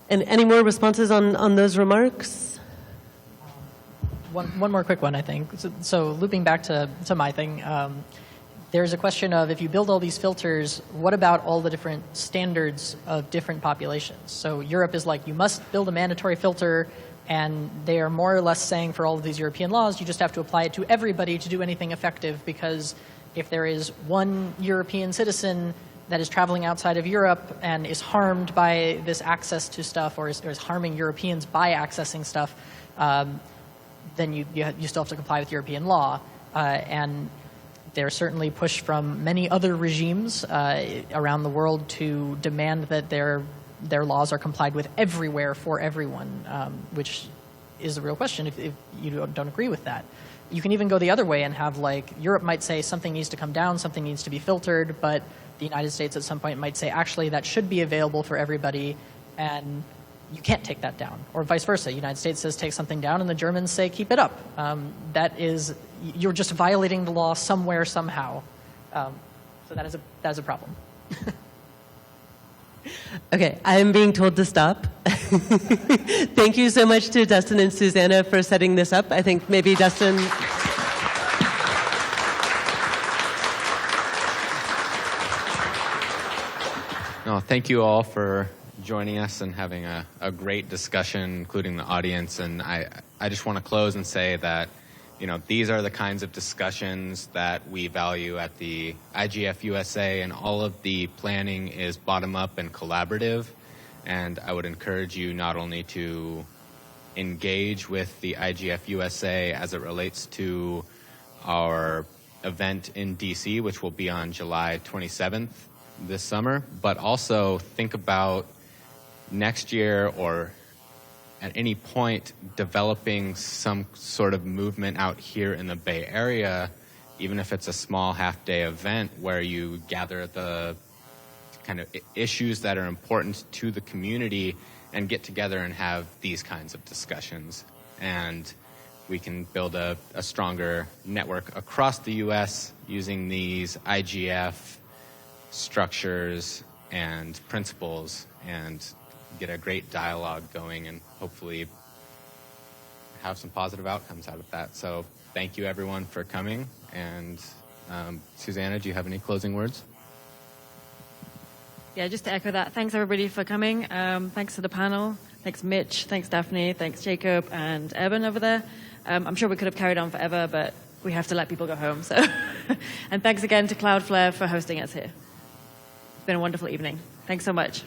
And any more responses on those remarks? One more quick one, I think. So looping back to my thing, there's a question of if you build all these filters, what about all the different standards of different populations? So Europe is like, you must build a mandatory filter, and they are more or less saying for all of these European laws, you just have to apply it to everybody to do anything effective, because if there is one European citizen that is traveling outside of Europe and is harmed by this access to stuff, or is harming Europeans by accessing stuff, then you still have to comply with European law. And there's certainly push from many other regimes around the world to demand that their laws are complied with everywhere for everyone, which is a real question if you don't agree with that. You can even go the other way and have, like, Europe might say something needs to come down, something needs to be filtered, but the United States at some point might say, actually, that should be available for everybody, and you can't take that down. Or vice versa. The United States says take something down, and the Germans say keep it up. You're just violating the law somewhere, somehow. So that is a problem. Okay, I'm being told to stop. Thank you so much to Dustin and Susanna for setting this up. I think maybe Dustin... No, thank you all for joining us and having a great discussion, including the audience. And I just want to close and say that, these are the kinds of discussions that we value at the IGF-USA, and all of the planning is bottom-up and collaborative. And I would encourage you not only to engage with the IGF-USA as it relates to our event in DC, which will be on July 27th this summer, but also think about next year or at any point developing some sort of movement out here in the Bay Area, even if it's a small half-day event where you gather the kind of issues that are important to the community and get together and have these kinds of discussions. And we can build a stronger network across the U.S. using these IGF structures and principles, and get a great dialogue going and hopefully have some positive outcomes out of that. So thank you everyone for coming. And Susanna, do you have any closing words? Yeah, just to echo that, thanks everybody for coming. Thanks to the panel. Thanks Mitch, thanks Daphne, thanks Jacob and Evan over there. I'm sure we could have carried on forever, but we have to let people go home. So, and thanks again to Cloudflare for hosting us here. It's been a wonderful evening. Thanks so much.